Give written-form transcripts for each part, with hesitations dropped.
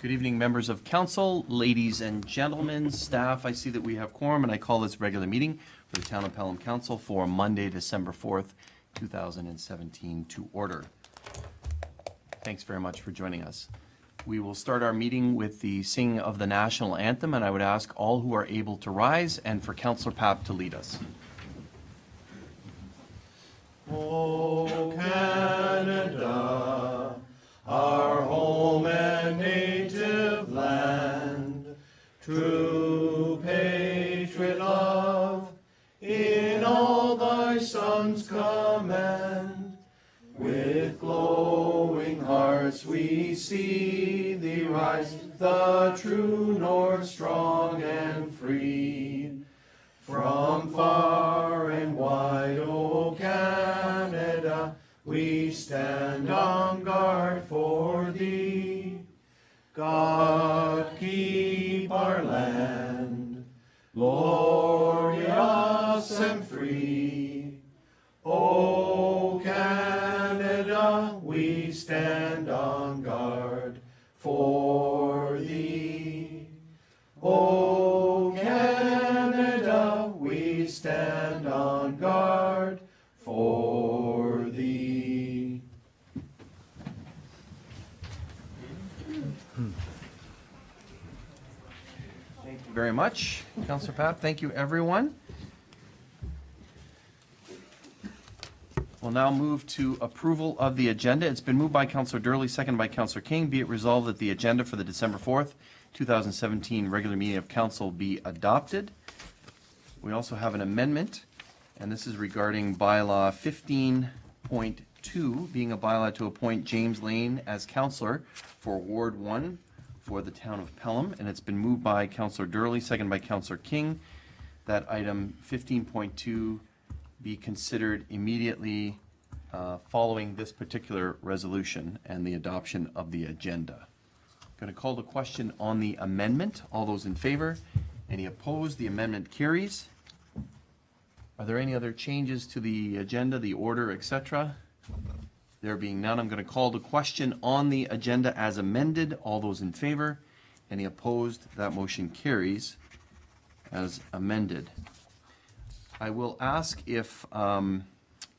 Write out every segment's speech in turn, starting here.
Good evening, members of council, ladies and gentlemen, staff. I see that we have quorum, and I call this regular meeting for the Town of Pelham Council for Monday, December 4th, 2017 to order. Thanks very much for joining us. We will start our meeting with the singing of the national anthem, and I would ask all who are able to rise and for Councillor Papp to lead us. O Canada, our home and native land, true patriot love, in all thy sons command. With glowing hearts we see thee rise, the true north, strong and free. From far and wide, O Canada, we stand on guard for thee. God keep our land, glorious and free. O Canada, we stand on guard for thee. O Canada, we stand on guard for thee. Thank you very much, Councillor Papp. Thank you, everyone. We'll now move to approval of the agenda. It's been moved by Councillor Durley, seconded by Councillor King. Be it resolved that the agenda for the December 4th, 2017 regular meeting of council be adopted. We also have an amendment, and this is regarding bylaw 15.2, being a bylaw to appoint James Lane as councillor for Ward 1 for the town of Pelham, and it's been moved by Councillor Durley, seconded by Councillor King, that item 15.2 be considered immediately following this particular resolution and the adoption of the agenda. Going to call the question on the amendment. All those in favor? Any opposed? The amendment carries. Are there any other changes to the agenda, the order, etc.? There being none, I'm going to call the question on the agenda as amended. All those in favor? Any opposed? That motion carries as amended. I will ask if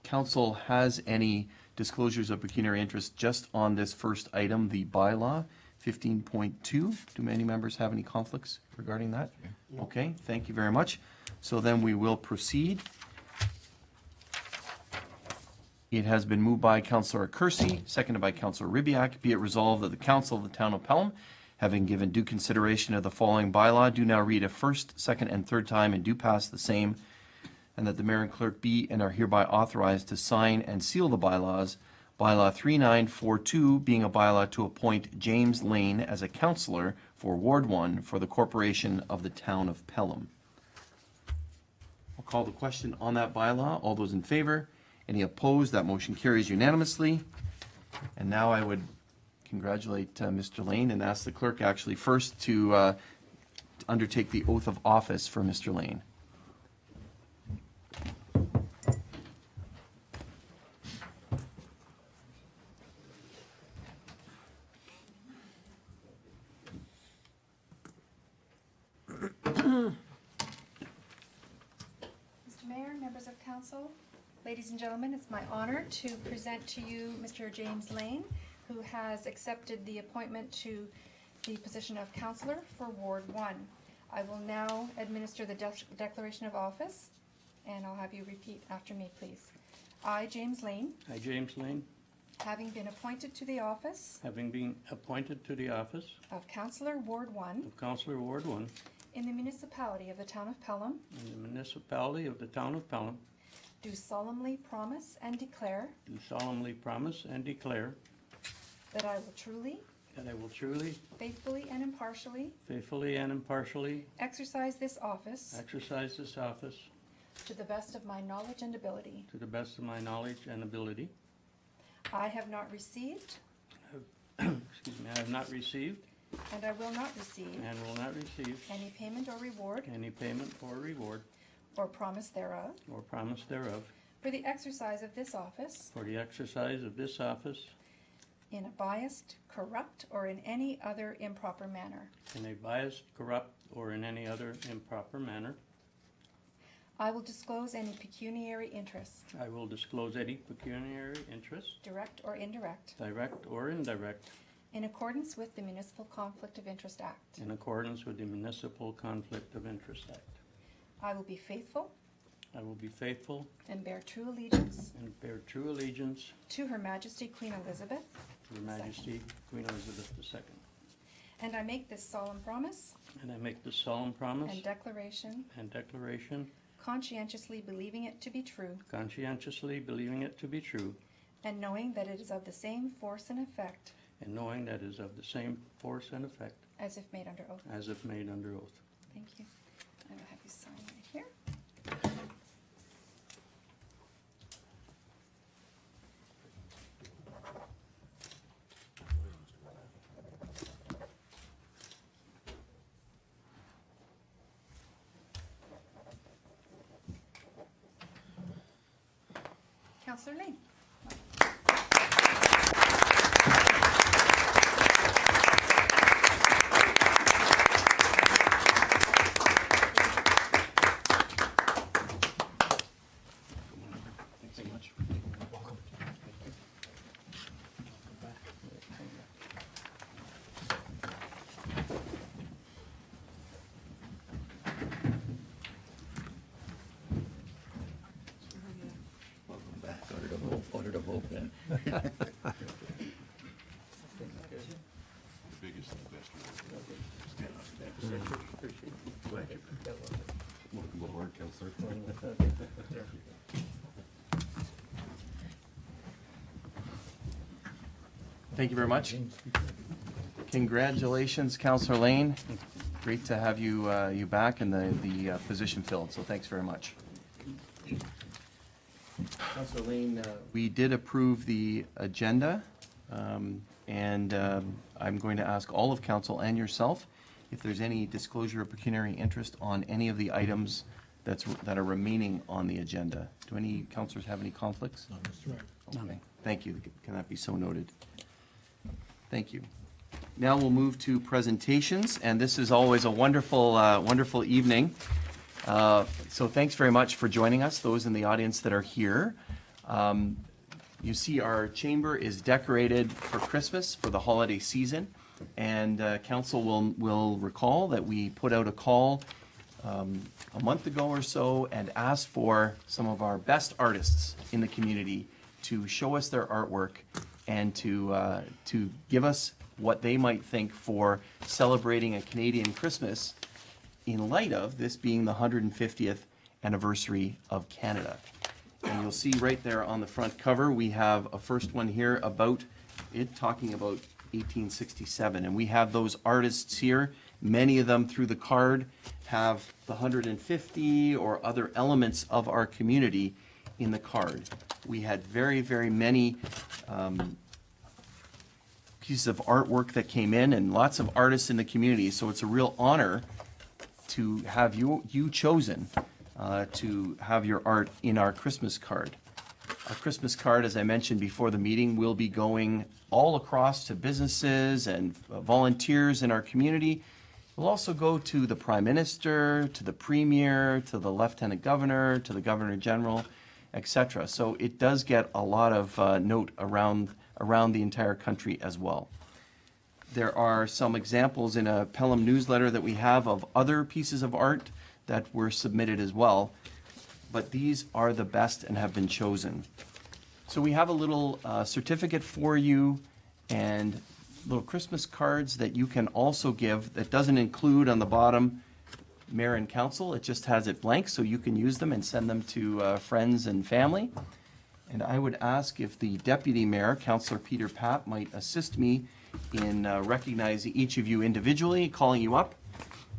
council has any disclosures of pecuniary interest just on this first item, the bylaw 15.2. Do many members have any conflicts regarding that? Yeah. Okay, thank you very much. So then we will proceed. It has been moved by Councillor Kersey, seconded by Councillor Ribiak. Be it resolved that the Council of the Town of Pelham, having given due consideration of the following bylaw, do now read a first, second, and third time and do pass the same, and that the Mayor and Clerk be and are hereby authorized to sign and seal the bylaws. Bylaw 3942 being a bylaw to appoint James Lane as a councillor for Ward 1 for the Corporation of the Town of Pelham. I'll call the question on that bylaw. All those in favor? Any opposed? That motion carries unanimously. And now I would congratulate Mr. Lane and ask the clerk actually first to undertake the oath of office for Mr. Lane. Mr. Mayor, members of council, ladies and gentlemen, it's my honor to present to you Mr. James Lane, who has accepted the appointment to the position of councillor for Ward 1. I will now administer the declaration of office, and I'll have you repeat after me, please. I, James Lane. I, James Lane. Having been appointed to the office. Having been appointed to the office. Of councillor Ward 1. Of councillor Ward 1. In the municipality of the town of Pelham. In the municipality of the town of Pelham. Do solemnly promise and declare. Do solemnly promise and declare. That I will truly. That I will truly. Faithfully and impartially. Faithfully and impartially. Exercise this office. Exercise this office. To the best of my knowledge and ability. To the best of my knowledge and ability. I have not received. Excuse me, I have not received. And I will not receive. And will not receive. Any payment or reward. Any payment or reward. Or promise thereof. Or promise thereof. For the exercise of this office. For the exercise of this office. in a biased, corrupt, or in any other improper manner. in a biased, corrupt, or in any other improper manner. I will disclose any pecuniary interest, I will disclose any pecuniary interest, direct or indirect, direct or indirect, in accordance with the Municipal Conflict of Interest Act. in accordance with the Municipal Conflict of Interest Act. I will be faithful I will be faithful and bear true allegiance and bear true allegiance to Her Majesty Queen Elizabeth, to Her Majesty Queen Elizabeth II. and I make this solemn promise And I make this solemn promise and declaration and declaration, conscientiously believing it to be true, conscientiously believing it to be true, and knowing that it is of the same force and effect and knowing that it is of the same force and effect as if made under oath. as if made under oath. Thank you. I will have you sign right here. Councillor Lane. Thanks so much. Order to vote then. Biggest and best Welcome aboard, Counselor. Thank you very much. Congratulations, Councillor Lane. Great to have you back and the position filled, so thanks very much. Councillor Lane, we did approve the agenda, and I'm going to ask all of council and yourself if there's any disclosure of pecuniary interest on any of the items that are remaining on the agenda. Do any councillors have any conflicts? No, Mr. Mayor. Okay, thank you. Can that be so noted? Thank you. Now we'll move to presentations, and this is always a wonderful, wonderful evening. So thanks very much for joining us, those in the audience that are here. You see our chamber is decorated for Christmas, for the holiday season, and council will recall that we put out a call a month ago or so and asked for some of our best artists in the community to show us their artwork and to give us what they might think for celebrating a Canadian Christmas in light of this being the 150th anniversary of Canada. And you'll see right there on the front cover, we have a first one here about it, talking about 1867. And we have those artists here. Many of them through the card have the 150 or other elements of our community in the card. We had very, very many pieces of artwork that came in and lots of artists in the community. So it's a real honor to have you chosen to have your art in our Christmas card. Our Christmas card, as I mentioned before the meeting, will be going all across to businesses and volunteers in our community. We'll also go to the Prime Minister, to the Premier, to the Lieutenant Governor, to the Governor General, etc. So it does get a lot of note around the entire country as well. There are some examples in a Pelham newsletter that we have of other pieces of art that were submitted as well, but these are the best and have been chosen. So we have a little certificate for you and little Christmas cards that you can also give that doesn't include on the bottom mayor and council. It just has it blank, so you can use them and send them to friends and family. And I would ask if the deputy mayor, Councillor Peter Papp, might assist me in recognizing each of you individually, calling you up,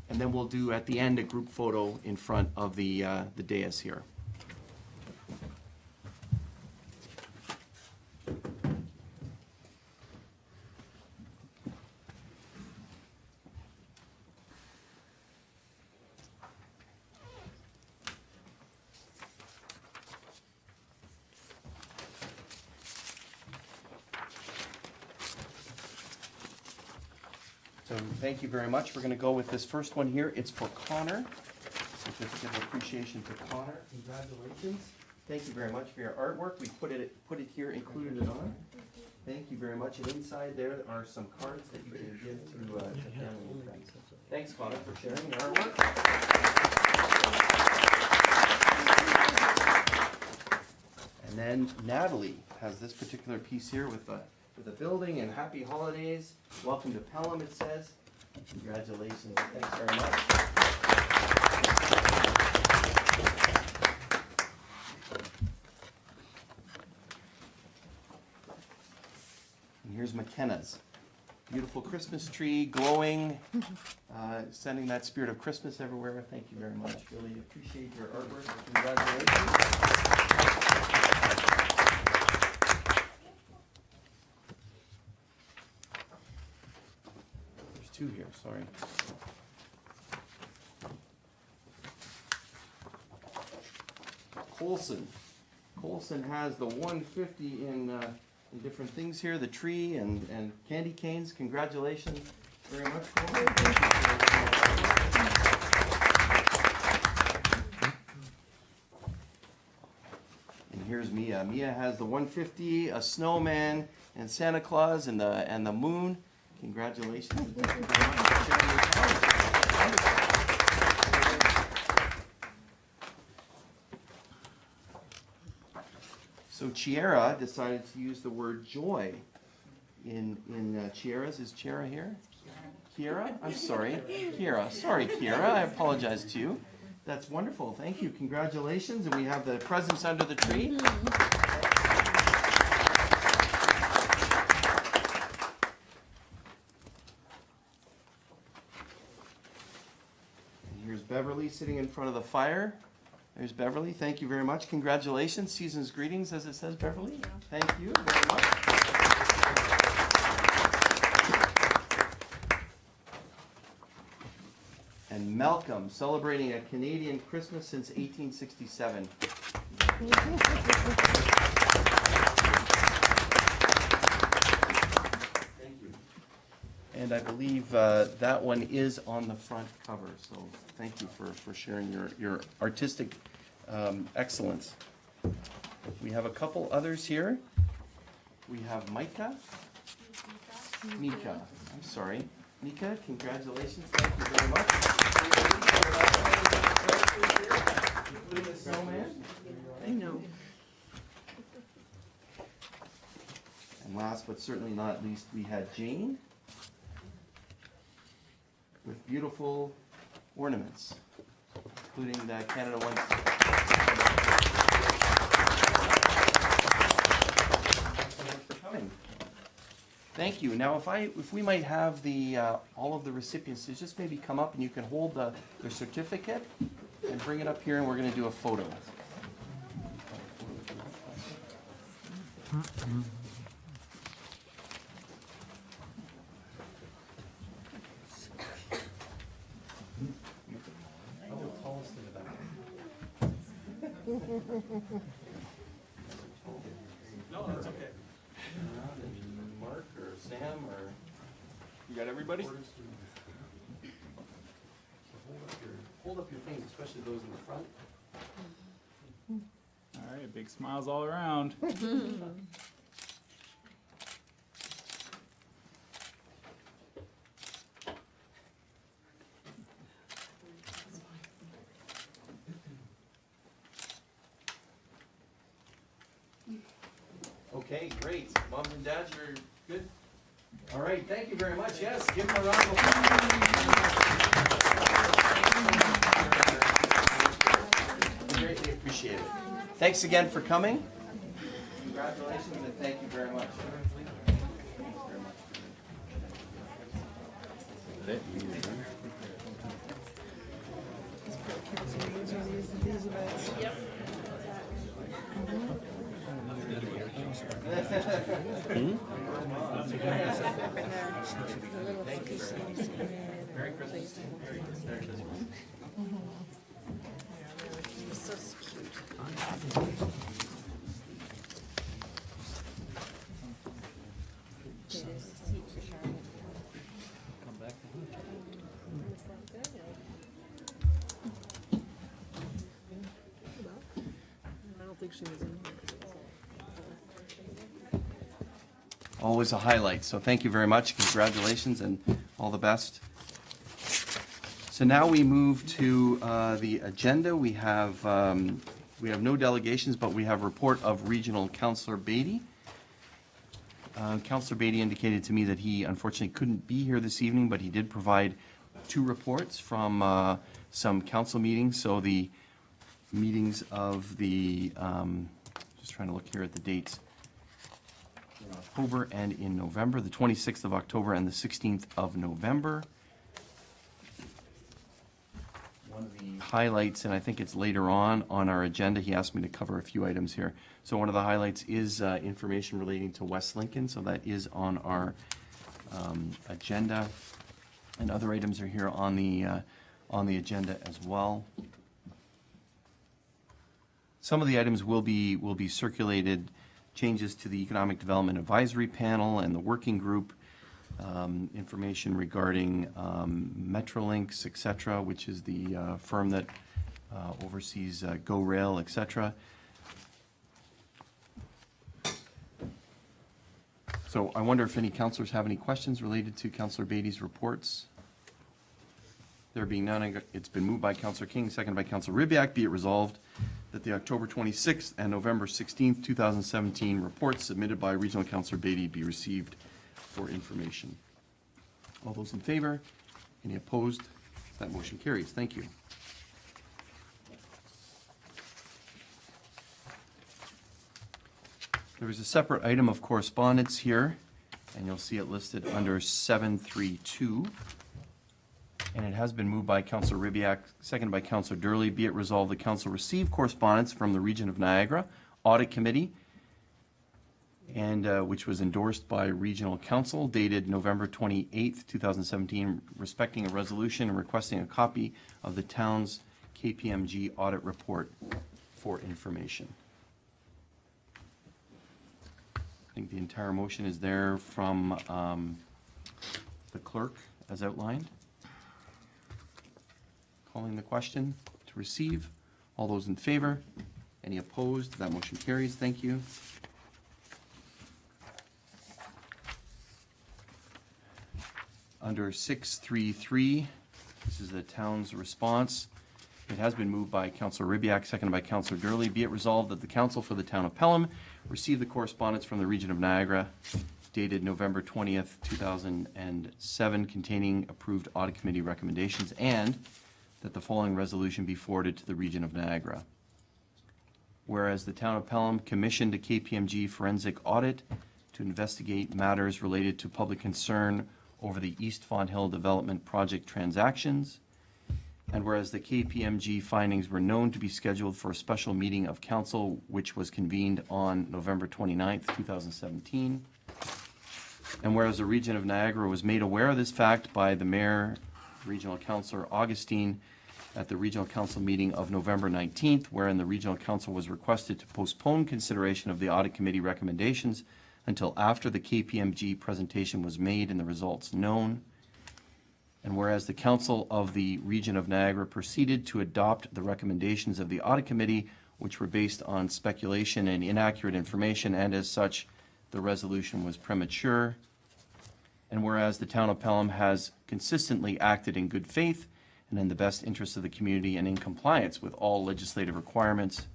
and then we'll do at the end a group photo in front of the dais here. So thank you very much. We're going to go with this first one here. It's for Connor. Certificate of appreciation for Connor. Congratulations. Thank you very much for your artwork. We put it here, included it on. Thank you very much. And inside there are some cards that you can give to family and friends. Thanks, Connor, for sharing your artwork. And then Natalie has this particular piece here with the building and happy holidays. Welcome to Pelham, it says. Congratulations. Thanks very much. And here's McKenna's. Beautiful Christmas tree, glowing, sending that spirit of Christmas everywhere. Thank you very much. Really appreciate your artwork. Congratulations. There's two here, sorry. Colson has the 150 in different things here, the tree and candy canes. Congratulations very much, Colson. And here's Mia. Mia has the 150, a snowman, and Santa Claus, and the moon. Congratulations. Thank you very much for sharing your talent. So Chiara decided to use the word joy in Chiara's. Is Chiara here? Kiara? I'm sorry. Kiara. Sorry, Kiara. I apologize to you. That's wonderful. Thank you. Congratulations. And we have the presents under the tree. And here's Beverly sitting in front of the fire. There's Beverly. Thank you very much. Congratulations. Season's greetings, as it says, Beverly. Thank you very much. And Malcolm, celebrating a Canadian Christmas since 1867. Thank you. And I believe that one is on the front cover, so thank you for sharing your artistic excellence. We have a couple others here. We have Mika. Mika, I'm sorry. Mika, congratulations. Thank you very much. Including the snowman. I know. And last but certainly not least, we had Jane with beautiful ornaments, including the Canada one. Thanks for coming. Thank you. Now, if we might have the all of the recipients to just maybe come up and you can hold their certificate and bring it up here, and we're going to do a photo. No, that's okay. Mark or Sam or you got everybody? Hold up your things, especially those in the front. All right, big smiles all around. Okay, great. Moms and dads, you're good? All right, thank you very much. Yes, give them a round of applause. Greatly appreciate it. Thanks again for coming. Congratulations and thank you very much. Thanks very much. Yep. Merry Christmas. Merry Christmas. So cute. Come back. actually was in here 'cause it was Always a highlight, so thank you very much, congratulations, and all the best. So now we move to the agenda. We have no delegations, but we have report of Regional Councillor Beatty. Councillor Beatty indicated to me that he unfortunately couldn't be here this evening, but he did provide 2 reports from some council meetings. So the meetings of the, just trying to look here at the dates, in October and in November, the 26th of October and the 16th of November. One of the highlights, and I think it's later on our agenda, he asked me to cover a few items here. So one of the highlights is information relating to West Lincoln, so that is on our agenda. And other items are here on the agenda as well. Some of the items will be circulated, changes to the Economic Development Advisory Panel and the working group, information regarding Metrolinx, et cetera, which is the firm that oversees Go Rail, et cetera. So I wonder if any councillors have any questions related to Councillor Beatty's reports. There being none, it's been moved by Councillor King, seconded by Councillor Ribbiak. Be it resolved that the October 26th and November 16th, 2017 reports submitted by Regional Councillor Beatty be received for information. All those in favor? Any opposed? That motion carries. Thank you. There is a separate item of correspondence here, and you'll see it listed under 732. And it has been moved by Councillor Ribbiak, seconded by Councillor Durley. Be it resolved the Council received correspondence from the Region of Niagara Audit Committee, and which was endorsed by Regional Council, dated November 28th, 2017, respecting a resolution and requesting a copy of the town's KPMG audit report for information. I think the entire motion is there from the clerk as outlined. Calling the question to receive. All those in favor? Any opposed? That motion carries. Thank you. Under 633, this is the town's response. It has been moved by Councillor Ribbiak, seconded by Councillor Durley. Be it resolved that the Council for the Town of Pelham received the correspondence from the Region of Niagara dated November 20th, 2007, containing approved Audit Committee recommendations, and that the following resolution be forwarded to the Region of Niagara. Whereas the Town of Pelham commissioned a KPMG forensic audit to investigate matters related to public concern over the East Fonthill Development Project transactions, and whereas the KPMG findings were known to be scheduled for a special meeting of council, which was convened on November 29th, 2017, and whereas the Region of Niagara was made aware of this fact by the Mayor, Regional Councillor Augustine, at the Regional Council meeting of November 19th, wherein the Regional Council was requested to postpone consideration of the Audit Committee recommendations until after the KPMG presentation was made and the results known. And whereas the Council of the Region of Niagara proceeded to adopt the recommendations of the Audit Committee, which were based on speculation and inaccurate information, and as such, the resolution was premature. And whereas the Town of Pelham has consistently acted in good faith and in the best interest of the community and in compliance with all legislative requirements.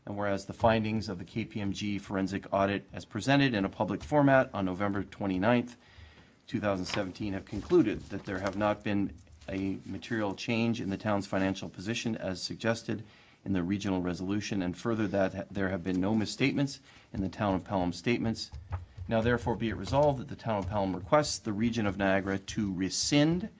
And whereas the findings of the KPMG forensic audit as presented in a public format on November 29th, 2017 have concluded that there have not been a material change in the town's financial position as suggested in the regional resolution, and further that there have been no misstatements in the Town of Pelham statements. Now therefore be it resolved that the Town of Pelham requests the Region of Niagara to rescind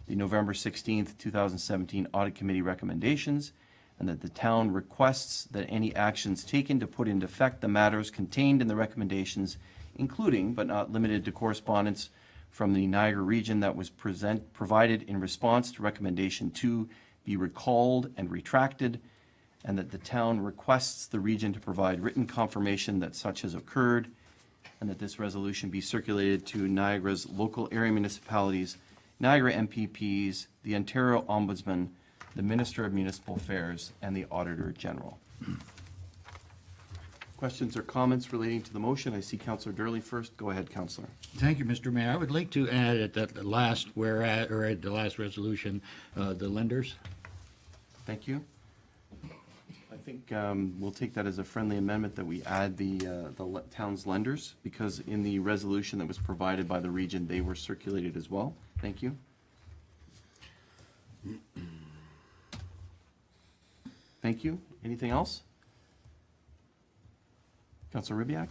the November 16th, 2017 Audit Committee recommendations, and that the town requests that any actions taken to put into effect the matters contained in the recommendations, including but not limited to correspondence from the Niagara region that was provided in response to recommendation 2, be recalled and retracted, and that the town requests the region to provide written confirmation that such has occurred, and that this resolution be circulated to Niagara's local area municipalities, Niagara MPPs, the Ontario Ombudsman, the Minister of Municipal Affairs, and the Auditor General. Questions or comments relating to the motion? I see Councillor Durley first. Go ahead, Councillor. Thank you, Mr. Mayor. I would like to add at the last at the last resolution, the lenders. Thank you. I think we'll take that as a friendly amendment that we add the town's lenders, because in the resolution that was provided by the region, they were circulated as well. Thank you. Thank you. Anything else? Councillor Ribbiak?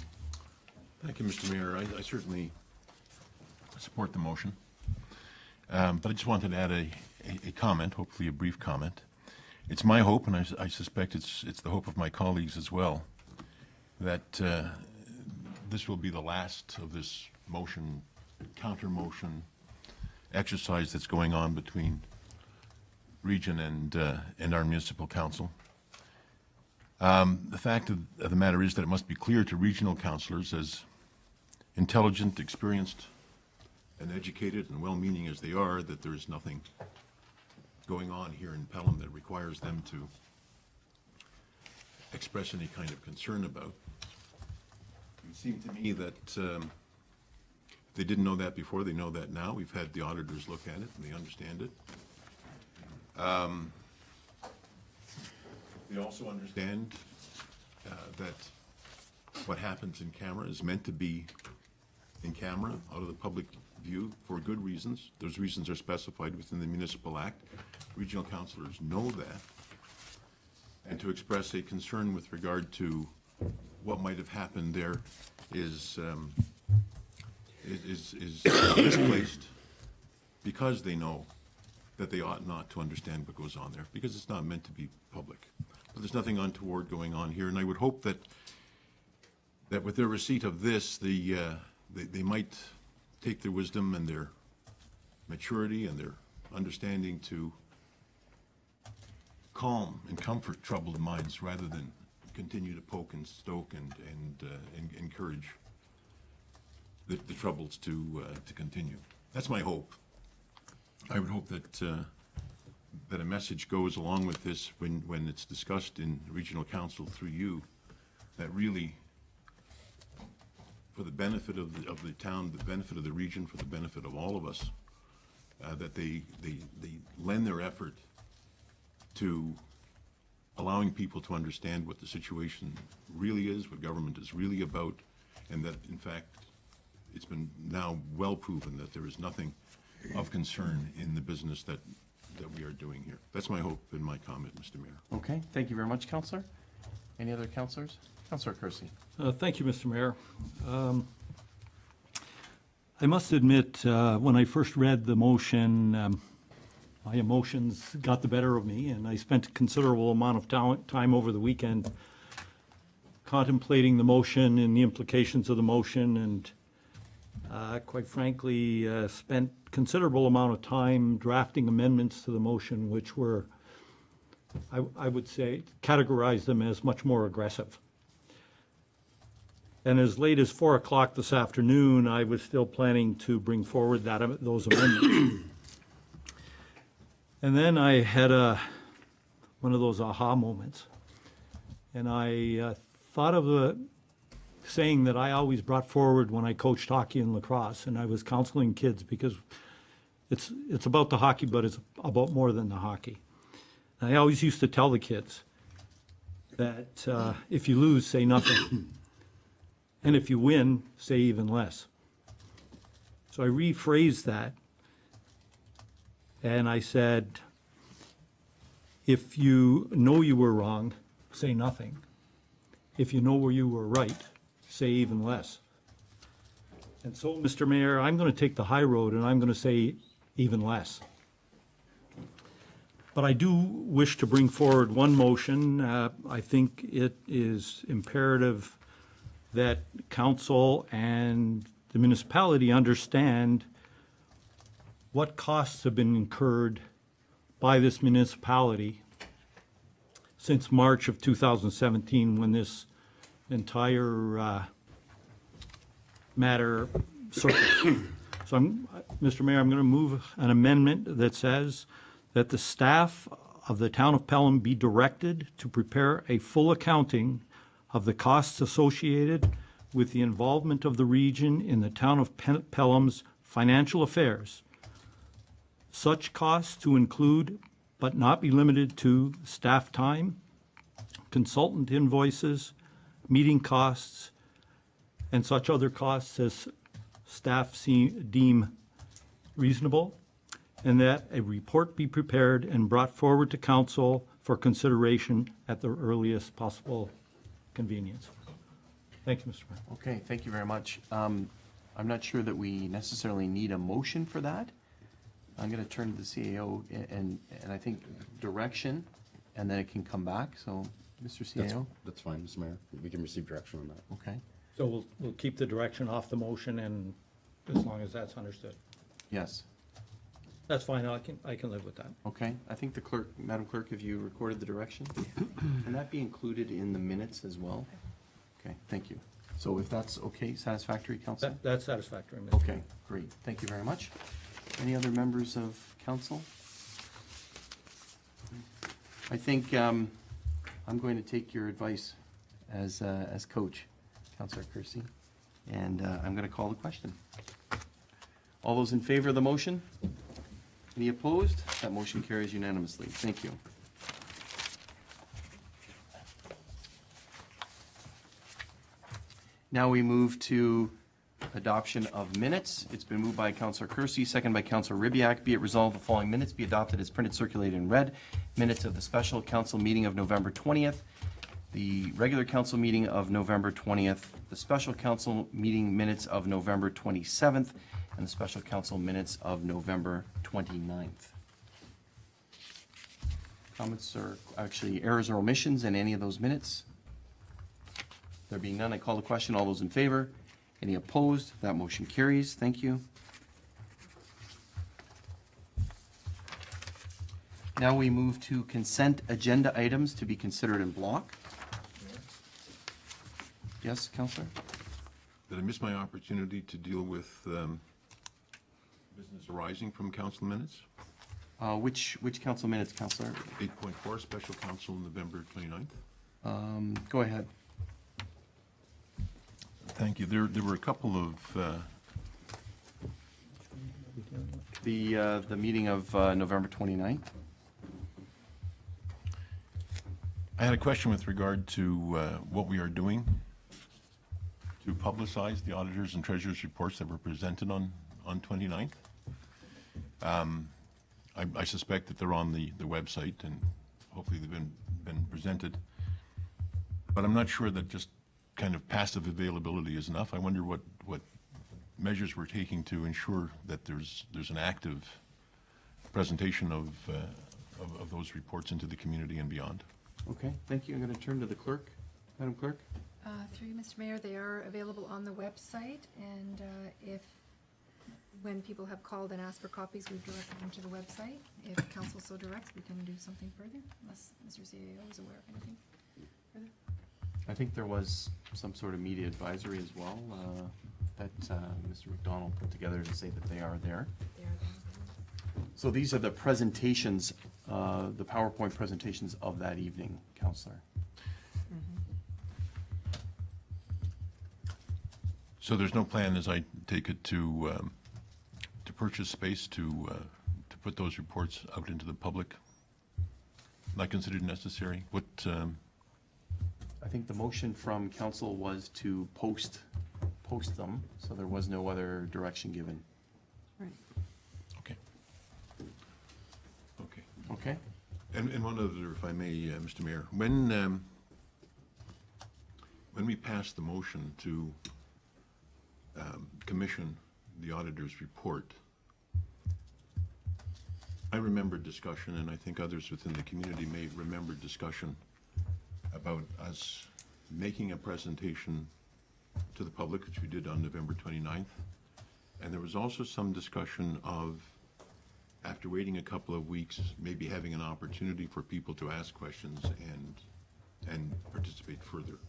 Thank you, Mr. Mayor. I certainly support the motion. But I just wanted to add a comment, hopefully a brief comment. It's my hope, and I suspect it's the hope of my colleagues as well, that this will be the last of this motion, counter-motion exercise that's going on between region and our municipal council. The fact of the matter is that it must be clear to regional councillors, as intelligent, experienced, and educated and well-meaning as they are, that there is nothing going on here in Pelham that requires them to express any kind of concern about. It would seem to me that if they didn't know that before, they know that now. We've had the auditors look at it, and they understand it. They also understand that what happens in camera is meant to be in camera, out of the public view, for good reasons. Those reasons are specified within the Municipal Act. Regional councillors know that. And to express a concern with regard to what might have happened there is misplaced, because they know that they ought not to understand what goes on there, because it's not meant to be public. But there's nothing untoward going on here, and I would hope that with their receipt of this, they might take their wisdom and their maturity and their understanding to calm and comfort troubled minds, rather than continue to poke and stoke and encourage the troubles to continue. That's my hope. I would hope that that a message goes along with this when it's discussed in regional council through you, that really, for the benefit of the town, the benefit of the region, for the benefit of all of us, that they lend their effort to allowing people to understand what the situation really is, what government is really about, and that, in fact, it's been now well proven that there is nothing of concern in the business that we are doing here. That's my hope and my comment, Mr. Mayor. Okay, thank you very much, Councillor. Any other councillors? Councillor Kersey. Thank you, Mr. Mayor. I must admit, when I first read the motion, my emotions got the better of me, and I spent a considerable amount of time over the weekend contemplating the motion and the implications of the motion, and quite frankly, spent considerable amount of time drafting amendments to the motion, which were, I would say, categorize them as much more aggressive. And as late as 4 o'clock this afternoon, I was still planning to bring forward those amendments. And then I had one of those aha moments. And I thought of a saying that I always brought forward when I coached hockey and lacrosse, and I was counseling kids, because it's about the hockey, but it's about more than the hockey. And I always used to tell the kids that if you lose, say nothing. And if you win, say even less. So I rephrased that, and I said, if you know you were wrong, say nothing. If you know where you were right, say even less. And so, Mr. Mayor, I'm going to take the high road, and I'm going to say even less. But I do wish to bring forward one motion. I think it is imperative that council and the municipality understand what costs have been incurred by this municipality since March of 2017, when this entire matter surfaced. So, Mr. Mayor, I'm going to move an amendment that says that the staff of the town of Pelham be directed to prepare a full accounting of the costs associated with the involvement of the region in the town of Pelham's financial affairs. Such costs to include, but not be limited to, staff time, consultant invoices, meeting costs, and such other costs as staff deem reasonable, and that a report be prepared and brought forward to council for consideration at the earliest possible convenience. Thank you, Mr. Mayor. Okay, thank you very much. I'm not sure that we necessarily need a motion for that. I'm going to turn to the CAO and I think direction, and then it can come back. So, Mr. CAO? That's fine, Mr. Mayor. We can receive direction on that. Okay. So we'll keep the direction off the motion, and as long as that's understood. Yes. That's fine, I can live with that. Okay. I think the clerk, Madam Clerk, have you recorded the direction? Can that be included in the minutes as well? Okay, thank you. So if that's okay, satisfactory, Council? That's satisfactory, Mr. Okay, great. Thank you very much. Any other members of council? I think I'm going to take your advice as coach, Councillor Kersey, and I'm going to call the question. All those in favor of the motion? Any opposed? That motion carries unanimously. Thank you. Now we move to adoption of minutes. It's been moved by Councillor Kersey, second by Councillor Ribbiak. Be it resolved, the following minutes be adopted as printed, circulated, and read. Minutes of the special council meeting of November 20th, the regular council meeting of November 20th, the special council meeting minutes of November 27th, and the special council minutes of November 29th. Comments or actually errors or omissions in any of those minutes? There being none, I call the question. All those in favor? Any opposed? That motion carries. Thank you. Now we move to consent agenda items to be considered in block. Yes, Councillor? Did I miss my opportunity to deal with business arising from council minutes? Which council minutes, Councillor? 8.4, special council, November 29th. Go ahead. Thank you. There were a couple of, The meeting of November 29th. I had a question with regard to what we are doing to publicize the auditors and treasurers' reports that were presented on 29th. I suspect that they're on the website and hopefully they've been presented. But I'm not sure that just kind of passive availability is enough. I wonder what measures we're taking to ensure that there's an active presentation of those reports into the community and beyond. Okay, thank you. I'm going to turn to the clerk. Madam Clerk? Through you, Mr. Mayor, they are available on the website, and when people have called and asked for copies, we direct them to the website. If council so directs, we can do something further, unless Mr. CAO is aware of anything further. I think there was some sort of media advisory as well that Mr. McDonald put together to say that they are there. They are there. So these are the presentations, the PowerPoint presentations of that evening, Councillor. So there's no plan, as I take it, to purchase space to put those reports out into the public? Not considered necessary? What? I think the motion from council was to post them, so there was no other direction given. Right. Okay. Okay. Okay? And one other, if I may, Mr. Mayor, when we passed the motion to commission the auditor's report, I remember discussion, and I think others within the community may remember discussion about us making a presentation to the public, which we did on November 29th. And there was also some discussion of, after waiting a couple of weeks, maybe having an opportunity for people to ask questions and participate further.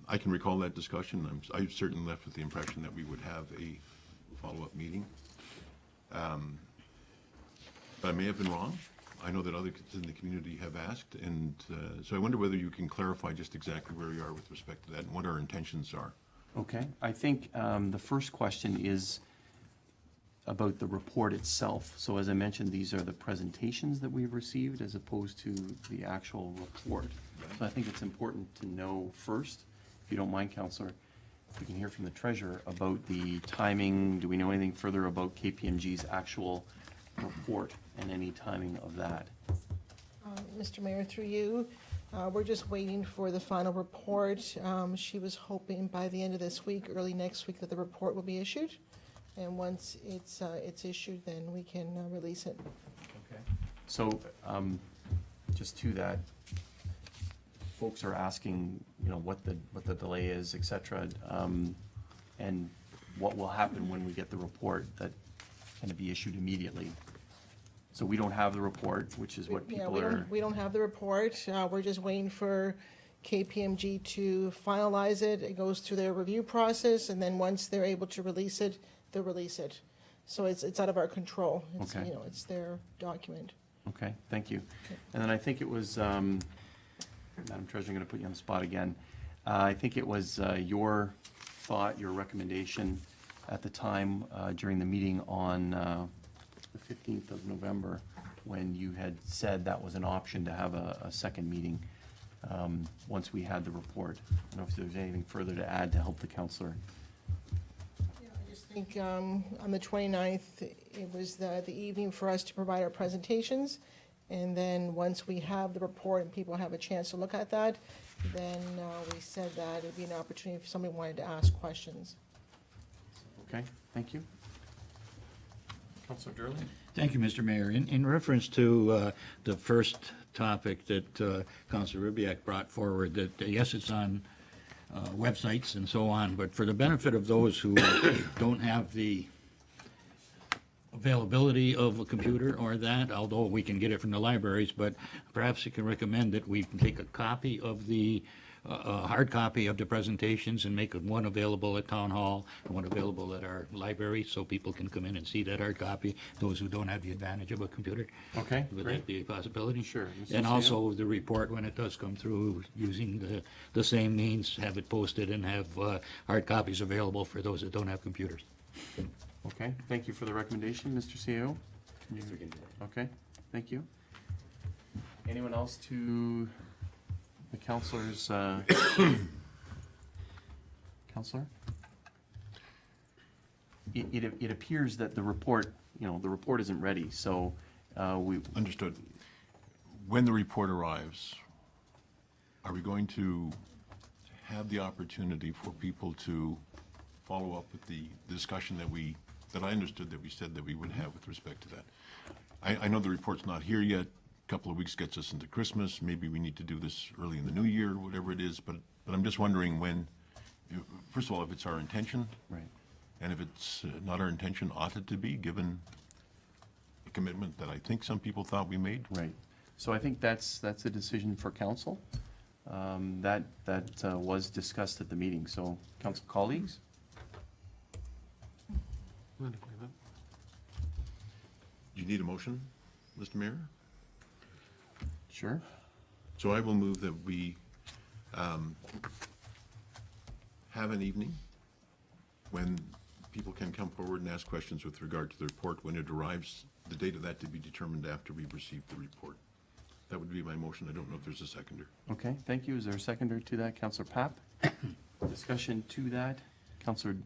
I can recall that discussion. I certainly left with the impression that we would have a follow-up meeting. But I may have been wrong. I know that others in the community have asked, and so I wonder whether you can clarify just exactly where we are with respect to that and what our intentions are. Okay, I think the first question is about the report itself. So as I mentioned, these are the presentations that we've received as opposed to the actual report. So I think it's important to know first, if you don't mind, Counselor, if we can hear from the treasurer about the timing. Do we know anything further about KPMG's actual report and any timing of that? Mr. Mayor, through you, we're just waiting for the final report. She was hoping by the end of this week, early next week, that the report will be issued. And once it's issued, then we can release it. Okay. So, just to that, folks are asking, you know, what the delay is, et cetera, and what will happen when we get the report that can be issued immediately. So we don't have the report, which is what Yeah, people we are. don't, we don't have the report. We're just waiting for KPMG to finalize it. It goes through their review process, and then once they're able to release it, they'll release it. So it's out of our control. It's, Okay. you know, it's their document. Okay, thank you. Okay. And then I think it was, Madam Treasurer, I'm going to put you on the spot again. I think it was your thought, your recommendation at the time during the meeting on the 15th of November, when you had said that was an option to have a second meeting once we had the report. I don't know if there's anything further to add to help the counselor. I just think on the 29th, it was the evening for us to provide our presentations. And then once we have the report and people have a chance to look at that, then we said that it'd be an opportunity if somebody wanted to ask questions. Okay, thank you. Counselor Durley? Thank you, Mr. Mayor. In reference to the first topic that Councilor Ribbiak brought forward, that yes, it's on websites and so on, but for the benefit of those who don't have the availability of a computer or that, although we can get it from the libraries, but perhaps you can recommend that we take a copy of the a hard copy of the presentations and make one available at Town Hall and one available at our library so people can come in and see that hard copy, those who don't have the advantage of a computer. Okay, Would great. that be a possibility? Sure. Mr. And Seo? also the report, when it does come through, using the same means, have it posted and have hard copies available for those that don't have computers. Okay, thank you for the recommendation, Mr. CEO. Yes, we can do that. Okay, thank you. Anyone else to the counselor's, counselor? It appears that the report, you know, the report isn't ready, so we. Understood. When the report arrives, are we going to have the opportunity for people to follow up with the discussion that I understood that we said that we would have with respect to that? I know the report's not here yet. A couple of weeks gets us into Christmas. Maybe we need to do this early in the new year, whatever it is. But I'm just wondering when, first of all, if it's our intention. Right. And if it's not our intention, ought it to be, given the commitment that I think some people thought we made? Right. So I think that's a decision for council. That was discussed at the meeting. So, council colleagues? Do you need a motion, Mr. Mayor? Sure. So I will move that we have an evening when people can come forward and ask questions with regard to the report when it arrives, the date of that to be determined after we've received the report. That would be my motion. I don't know if there's a seconder. Okay, thank you. Is there a seconder to that? Councillor Papp? Discussion to that? Councillor,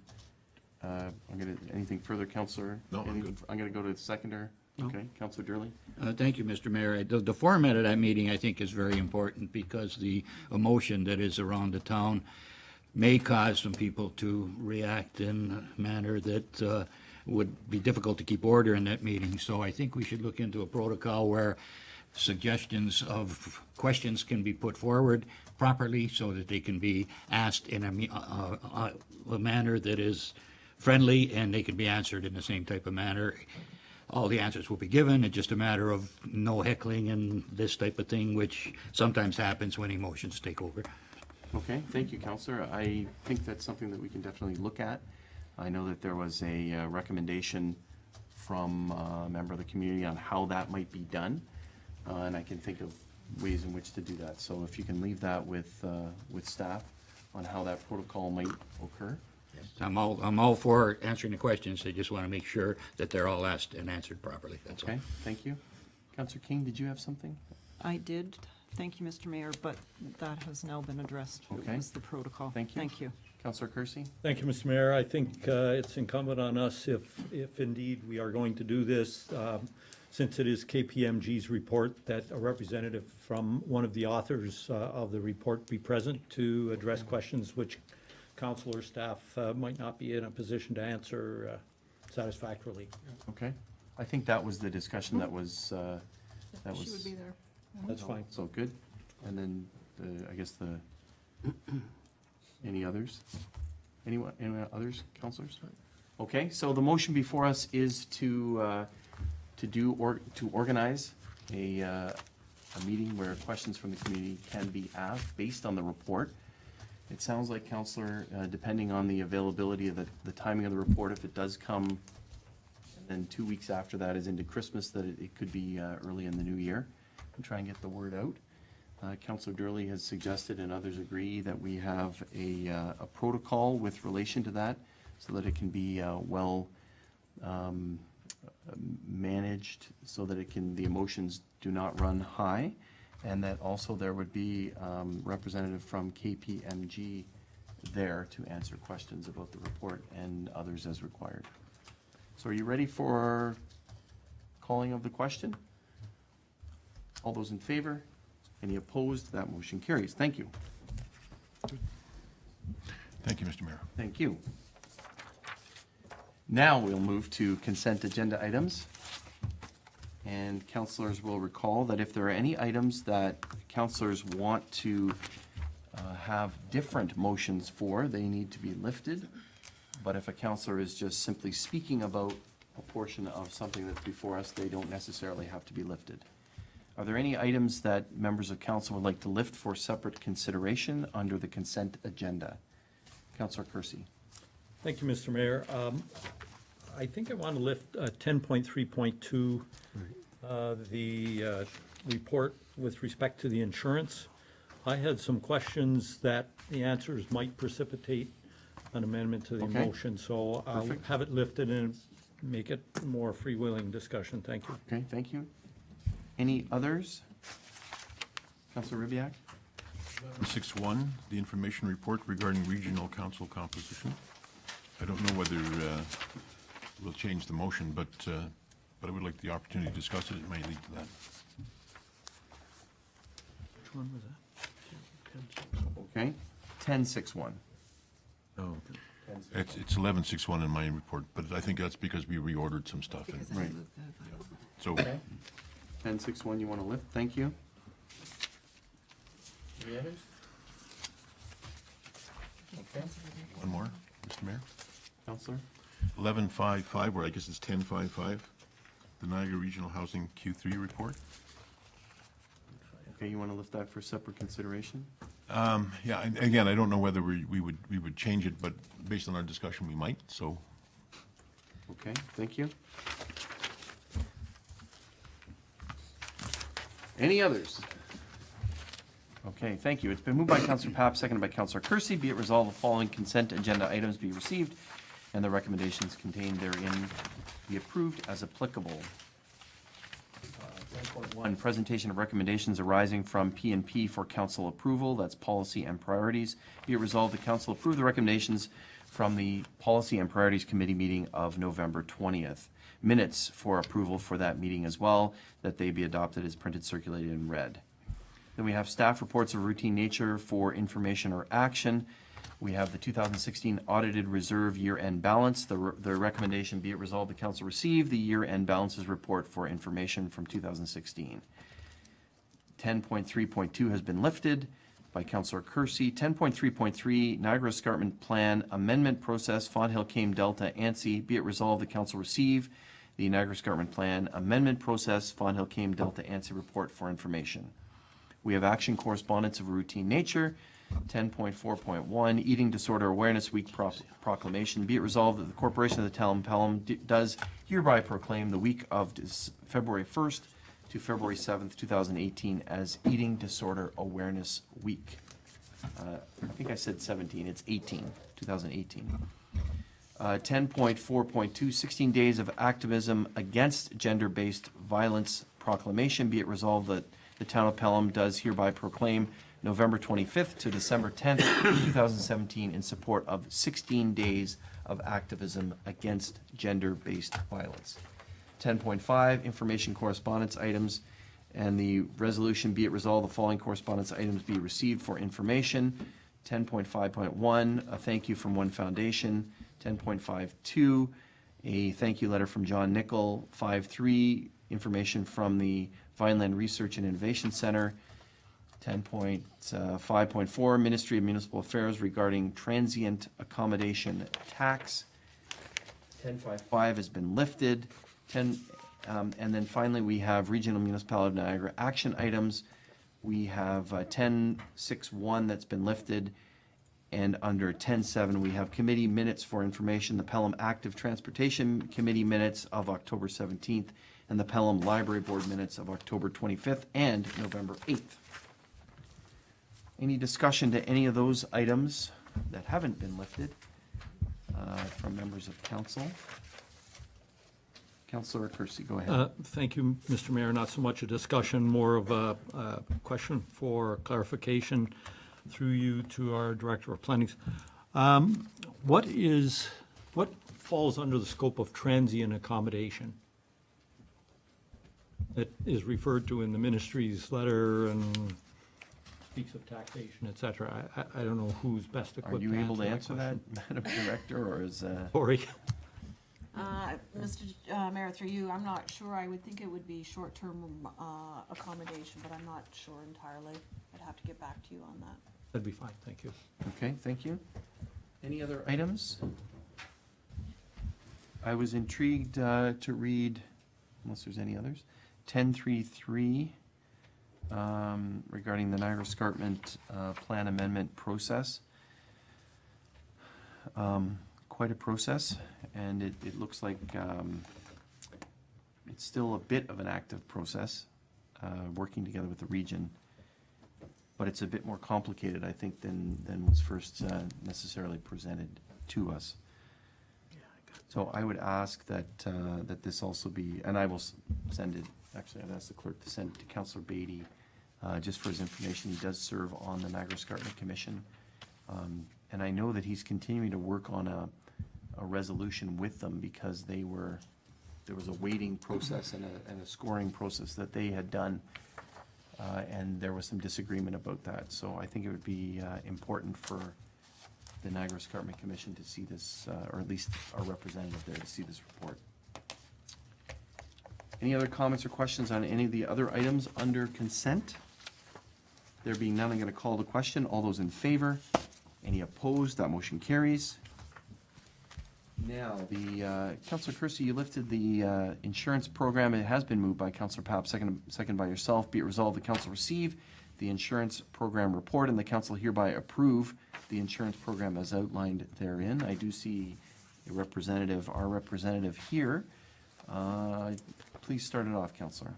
anything further, Councillor? No, I'm Anything- good. I'm going to go to the seconder. Okay, Councillor Durley? Thank you, Mr. Mayor. The format of that meeting, I think, is very important because the emotion that is around the town may cause some people to react in a manner that would be difficult to keep order in that meeting. So I think we should look into a protocol where suggestions of questions can be put forward properly so that they can be asked in a manner that is friendly and they can be answered in the same type of manner. All the answers will be given. It's just a matter of no heckling and this type of thing, which sometimes happens when emotions take over. Okay, thank you, Councillor. I think that's something that we can definitely look at. I know that there was a recommendation from a member of the community on how that might be done. and I can think of ways in which to do that. So if you can leave that with staff on how that protocol might occur. I'm all for answering the questions. I just want to make sure that they're all asked and answered properly, that's all. Okay, thank you. Councillor King, did you have something? I did. Thank you, Mr. Mayor, but that has now been addressed. Okay. It was the protocol. Thank you. Thank you. Councillor Kersey? Thank you, Mr. Mayor. I think it's incumbent on us, if indeed we are going to do this, since it is KPMG's report, that a representative from one of the authors of the report be present to address questions which council or staff might not be in a position to answer satisfactorily. Okay. I think that was the discussion that was, She would be there. That's fine. so good. And then, I guess any others? Any others, councillors? Okay, so the motion before us is to organize a meeting where questions from the community can be asked based on the report. It sounds like, Councillor, depending on the availability of the timing of the report, if it does come, and then 2 weeks after that is into Christmas, that it could be early in the new year, and try and get the word out. Councillor Durley has suggested, and others agree, that we have a protocol with relation to that, so that it can be well managed, so that the emotions do not run high, and that also there would be representative from KPMG there to answer questions about the report and others as required. So are you ready for calling of the question? All those in favor? Any opposed? That motion carries. Thank you. Thank you, Mr. Mayor. Thank you. Now we'll move to consent agenda items. And councillors will recall that if there are any items that councillors want to have different motions for, they need to be lifted. But if a councillor is just simply speaking about a portion of something that's before us, they don't necessarily have to be lifted. Are there any items that members of council would like to lift for separate consideration under the consent agenda? Councillor Kersey. Thank you, Mr. Mayor. I think I want to lift 10.3.2, the report with respect to the insurance. I had some questions that the answers might precipitate an amendment to the Okay. motion, so I'll Perfect. have it lifted and make it more freewheeling discussion. Thank you. Okay, thank you. Any others? Councillor Ribbiak? 6.1, the information report regarding regional council composition. I don't know whether we'll change the motion, but I would like the opportunity to discuss it. It might lead to that. Which one was that? Okay, 10.6.1. Oh, It's 11.6.1 in my report, but I think that's because we reordered some stuff. And Right. so 10.6.1 you want to lift? Thank you. Any others? Okay, one more, Mr. Mayor. Councillor? 11.5.5, or I guess it's 10.5.5, the Niagara Regional Housing Q3 report. Okay, you want to lift that for separate consideration? Yeah, and again, I don't know whether we would change it, but based on our discussion, we might, so. Okay, thank you. Any others? Okay, thank you. It's been moved by Councillor Papp, seconded by Councillor Kersey. Be it resolved, the following consent agenda items be received and the recommendations contained therein be approved as applicable. 10.1, presentation of recommendations arising from P&P for council approval. That's policy and priorities. Be it resolved, the council approve the recommendations from the Policy and Priorities Committee meeting of November 20th. Minutes for approval for that meeting as well, that they be adopted as printed, circulated, and read. Then we have staff reports of routine nature for information or action. We have the 2016 audited reserve year-end balance. The recommendation be it resolved the council receive the year-end balances report for information from 2016. 10.3.2 has been lifted by Councillor Kersey. 10.3.3 Niagara Escarpment Plan Amendment Process, Fonthill Came Delta, ANSI. Be it resolved the council receive the Niagara Escarpment Plan Amendment Process, Fonthill Came Delta, ANSI report for information. We have action correspondence of a routine nature. 10.4.1 Eating Disorder Awareness Week proclamation. Be it resolved that the Corporation of the Town of Pelham does hereby proclaim the week of February 1st, to February 7th, 2018 as Eating Disorder Awareness Week. I think I said 17, it's 2018. 10.4.2, 16 days of activism against gender-based violence proclamation. Be it resolved that the town of Pelham does hereby proclaim November 25th to December 10th, 2017 in support of 16 days of activism against gender-based violence. 10.5, information correspondence items, and the resolution, be it resolved, the following correspondence items be received for information. 10.5.1, a thank you from One Foundation. 10.52, a thank you letter from John Nickel. 5.3, information from the Vineland Research and Innovation Center. 10.5.4, Ministry of Municipal Affairs regarding transient accommodation tax. 10.5 has been lifted. And then finally, we have Regional Municipality of Niagara action items. We have 10.6.1 that's been lifted. And under 10.7, we have committee minutes for information, the Pelham Active Transportation Committee minutes of October 17th, and the Pelham Library Board minutes of October 25th and November 8th. Any discussion to any of those items that haven't been lifted from members of council? Councillor Kersey, go ahead. Thank you, Mr. Mayor. Not so much a discussion, more of a question for clarification through you to our Director of Planning. What falls under the scope of transient accommodation that is referred to in the ministry's letter and speaks of taxation, et cetera? I don't know who's best equipped to answer that. Are you able to answer that, Madam Director, or is... Sorry. Mr. Mayor, through you, I'm not sure. I would think it would be short-term accommodation, but I'm not sure entirely. I'd have to get back to you on that. That'd be fine, thank you. Okay, thank you. Any other items? I was intrigued to read, unless there's any others, 10.3.3 regarding the Niagara Escarpment Plan Amendment process. Quite a process, and it looks like it's still a bit of an active process, working together with the region, but it's a bit more complicated, I think, than was first necessarily presented to us. So I would ask that that this also be, and I will send it, actually I'd ask the clerk to send it to Councillor Beatty, just for his information. He does serve on the Niagara Escarpment Commission, and I know that he's continuing to work on a resolution with them, because there was a weighting process and a scoring process that they had done, and there was some disagreement about that. So I think it would be important for the Niagara Escarpment Commission to see this, or at least our representative there to see this report. Any other comments or questions on any of the other items under consent? There being none, I'm going to call the question. All those in favor? Any opposed? That motion carries. Now, the Councillor Kersey, you lifted the insurance program. It has been moved by Councillor Papp, second by yourself. Be it resolved, the council receive the insurance program report, and the council hereby approve the insurance program as outlined therein. I do see a representative, our representative here. Please start it off, Councillor.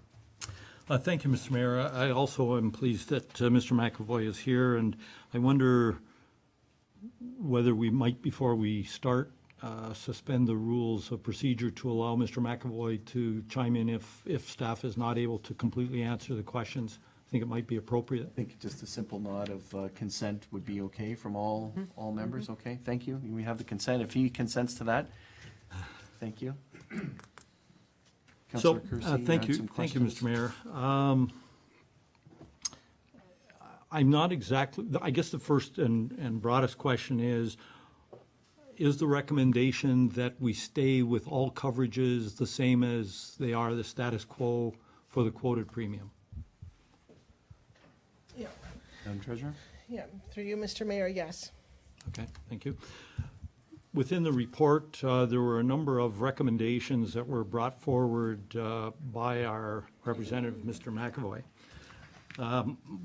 Thank you, Mr. Mayor. I also am pleased that Mr. McAvoy is here, and I wonder whether we might, before we start, suspend the rules of procedure to allow Mr. McAvoy to chime in if staff is not able to completely answer the questions. I think it might be appropriate. I think just a simple nod of consent would be okay from all members. Okay, thank you. We have the consent. If he consents to that, thank you. So, Councillor Kersey, thank you, Mr. Mayor. I'm not exactly, I guess the first and broadest question is the recommendation that we stay with all coverages the same as they are, the status quo for the quoted premium? Yeah, Madam Treasurer? yeah, through you, Mr. Mayor, yes. Okay, thank you. Within the report, there were a number of recommendations that were brought forward by our representative, Mr. McAvoy.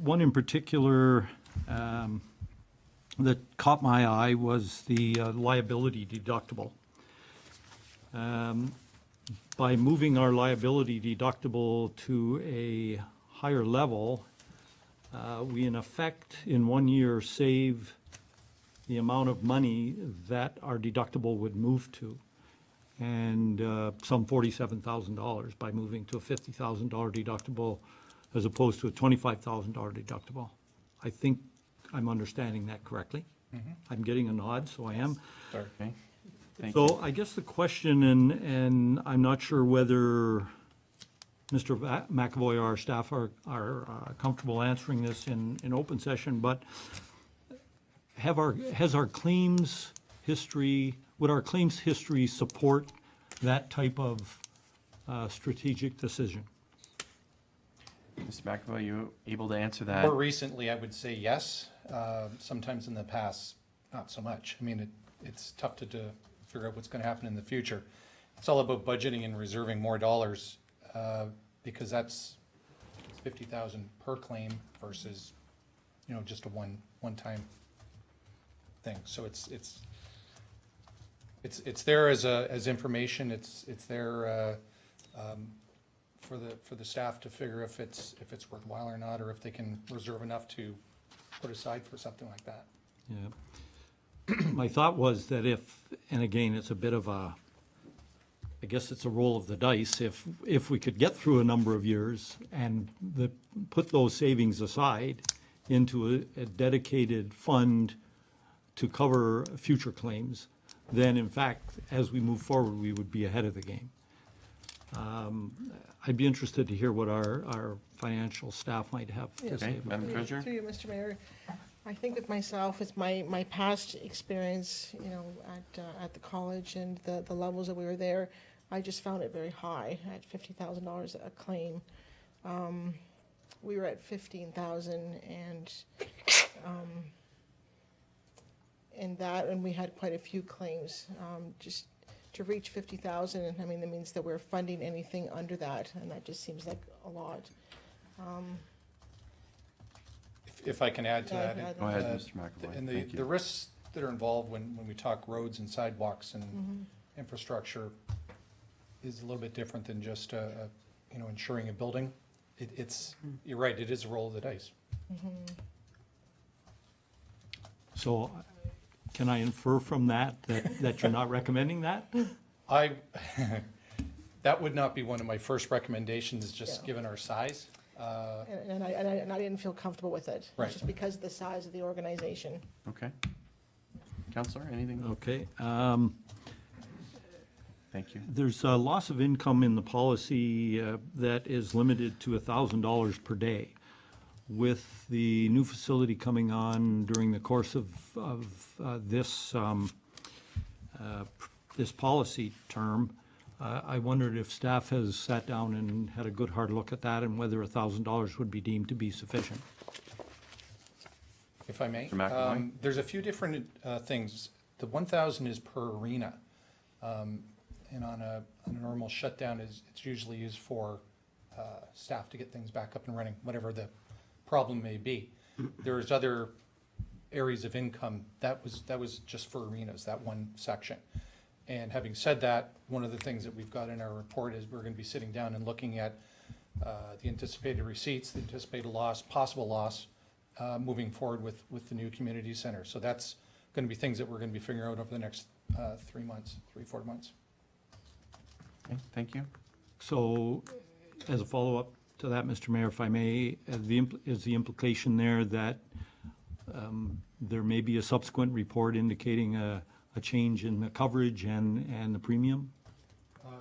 One in particular that caught my eye was the liability deductible. by moving our liability deductible to a higher level, we in effect, in 1 year, save the amount of money that our deductible would move to. And some $47,000 by moving to a $50,000 deductible as opposed to a $25,000 deductible. I think I'm understanding that correctly. I'm getting a nod, so I am. Okay. Thank you. So I guess the question, and I'm not sure whether Mr. McAvoy or our staff are comfortable answering this in open session, but has our claims history, would our claims history support that type of strategic decision? Mr. McAvoy, you able to answer that? More recently, I would say yes. Sometimes in the past, not so much. I mean, it's tough to figure out what's going to happen in the future. It's all about budgeting and reserving more dollars because that's $50,000 per claim versus, just a one-time thing. So it's there as information. It's there for the staff to figure if it's worthwhile or not, or if they can reserve enough to put aside for something like that. Yeah. My thought was that and again, it's a bit of I guess it's a roll of the dice, if we could get through a number of years and put those savings aside into a dedicated fund to cover future claims, then in fact, as we move forward, we would be ahead of the game. I'd be interested to hear what our financial staff might have to say Okay, about Madam Treasurer? Through you, Mr. Mayor, I think with myself, with my past experience, at the college and the levels that we were there, I just found it very high at $50,000 a claim. We were at 15,000 and we had quite a few claims. Just to reach 50,000, I mean, that means that we're funding anything under that, and that just seems like a lot. If I can add to that. Go ahead, Mr. McAvoy. And Thank you. the risks that are involved when we talk roads and sidewalks and infrastructure is a little bit different than just, insuring a building. You're right, it is a roll of the dice. So can I infer from that you're not recommending that? That would not be one of my first recommendations, just Yeah. given our size. And I didn't feel comfortable with it. Right. Just because of the size of the organization. Okay. Counselor, anything? Okay. Thank you. There's a loss of income in the policy that is limited to $1,000 per day. With the new facility coming on during the course of this policy term, I wondered if staff has sat down and had a good hard look at that and whether $1,000 would be deemed to be sufficient. If I may. Mr. McAvoy? There's a few different things. The 1,000 is per arena. And on a normal shutdown, it's usually used for staff to get things back up and running, whatever the problem may be. There's other areas of income. That was just for arenas, that one section. And having said that, one of the things that we've got in our report is we're going to be sitting down and looking at the anticipated receipts, the anticipated loss, possible loss, moving forward with the new community center. So that's going to be things that we're going to be figuring out over the next 3 months, 4 months. Okay, thank you. So, as a follow-up to that, Mr. Mayor, if I may, is the implication there that there may be a subsequent report indicating a change in the coverage and the premium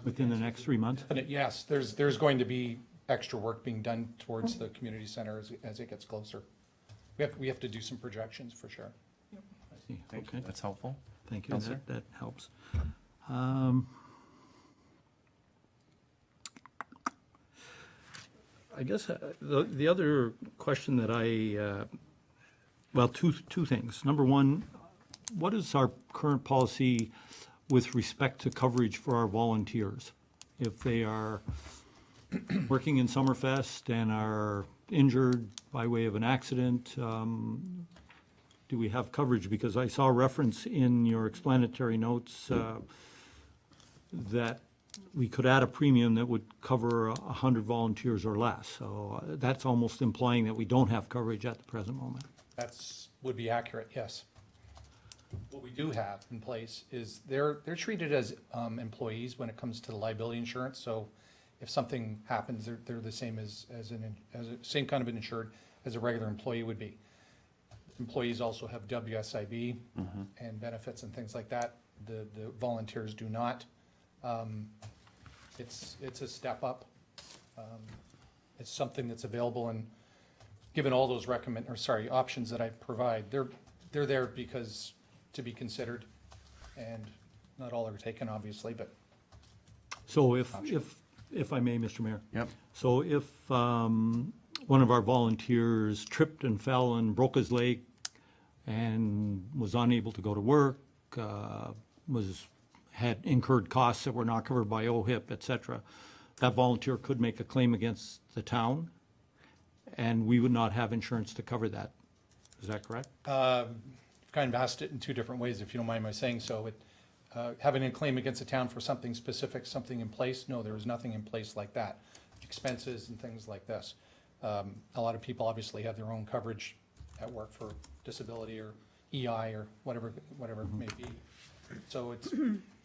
within the next 3 months? But yes, there's going to be extra work being done towards the community center as it gets closer. We have to do some projections for sure. I see. Thank Okay, you. That's helpful. thank you. Counselor? That helps. I guess the other question that two things. Number one, what is our current policy with respect to coverage for our volunteers? If they are working in Summerfest and are injured by way of an accident, do we have coverage? Because I saw a reference in your explanatory notes that we could add a premium that would cover 100 volunteers or less. So that's almost implying that we don't have coverage at the present moment. That's, would be accurate, yes. What we do have in place is they're treated as employees when it comes to the liability insurance. So if something happens, they're the same as a same kind of an insured as a regular employee would be. Employees also have WSIB and benefits and things like that. The volunteers do not. It's a step up. It's something that's available, and given all those options that I provide, they're there because to be considered, and not all are taken, obviously, but. So if I may, Mr. Mayor. Yep. So if one of our volunteers tripped and fell and broke his leg and was unable to go to work, had incurred costs that were not covered by OHIP, et cetera, that volunteer could make a claim against the town, and we would not have insurance to cover that. Is that correct? Kind of asked it in two different ways, if you don't mind my saying so. Having a claim against the town for something specific, something in place, no, there is nothing in place like that. Expenses and things like this. A lot of people obviously have their own coverage at work for disability or EI or whatever it may be. So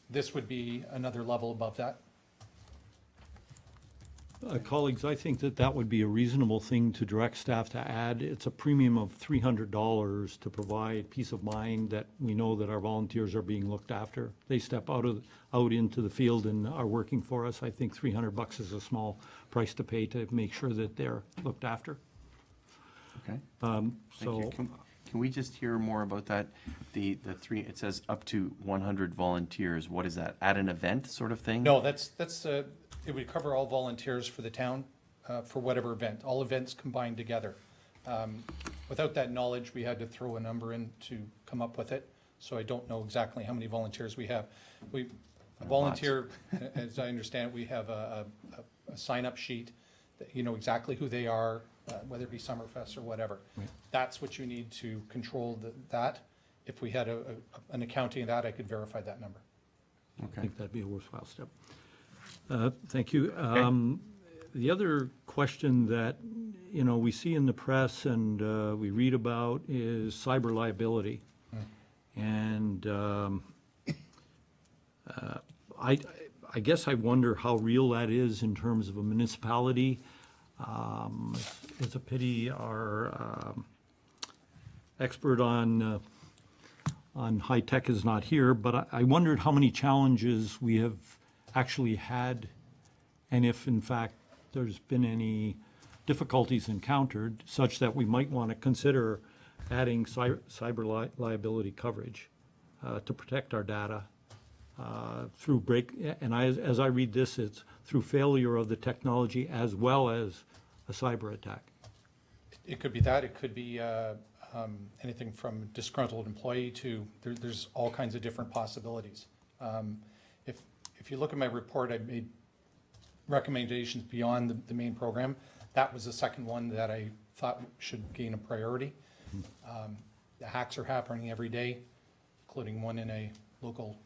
this would be another level above that. Colleagues, I think that would be a reasonable thing to direct staff to add. It's a premium of $300 to provide peace of mind that we know that our volunteers are being looked after. They step out into the field and are working for us. I think $300 is a small price to pay to make sure that they're looked after. Okay. Thank you. Can we just hear more about that? The three, it says up to 100 volunteers. What is that? At an event sort of thing? No, it would cover all volunteers for the town for whatever event, all events combined together. Without that knowledge, we had to throw a number in to come up with it. So I don't know exactly how many volunteers we have. A volunteer, as I understand it, we have a sign-up sheet that you know exactly who they are, whether it be Summerfest or whatever. Right. That's what you need to control that. If we had an accounting of that, I could verify that number. I Okay. think that'd be a worthwhile step. Thank you. The other question that, we see in the press and we read about is cyber liability. And I guess I wonder how real that is in terms of a municipality. It's a pity our expert on high tech is not here, but I wondered how many challenges we have actually had, and if in fact there's been any difficulties encountered such that we might want to consider adding cyber liability coverage to protect our data through as I read this, it's through failure of the technology as well as a cyber attack. It could be that. It could be anything from disgruntled employee to there's all kinds of different possibilities. If you look at my report, I made recommendations beyond the main program. That was the second one that I thought should gain a priority. The hacks are happening every day, including one in a local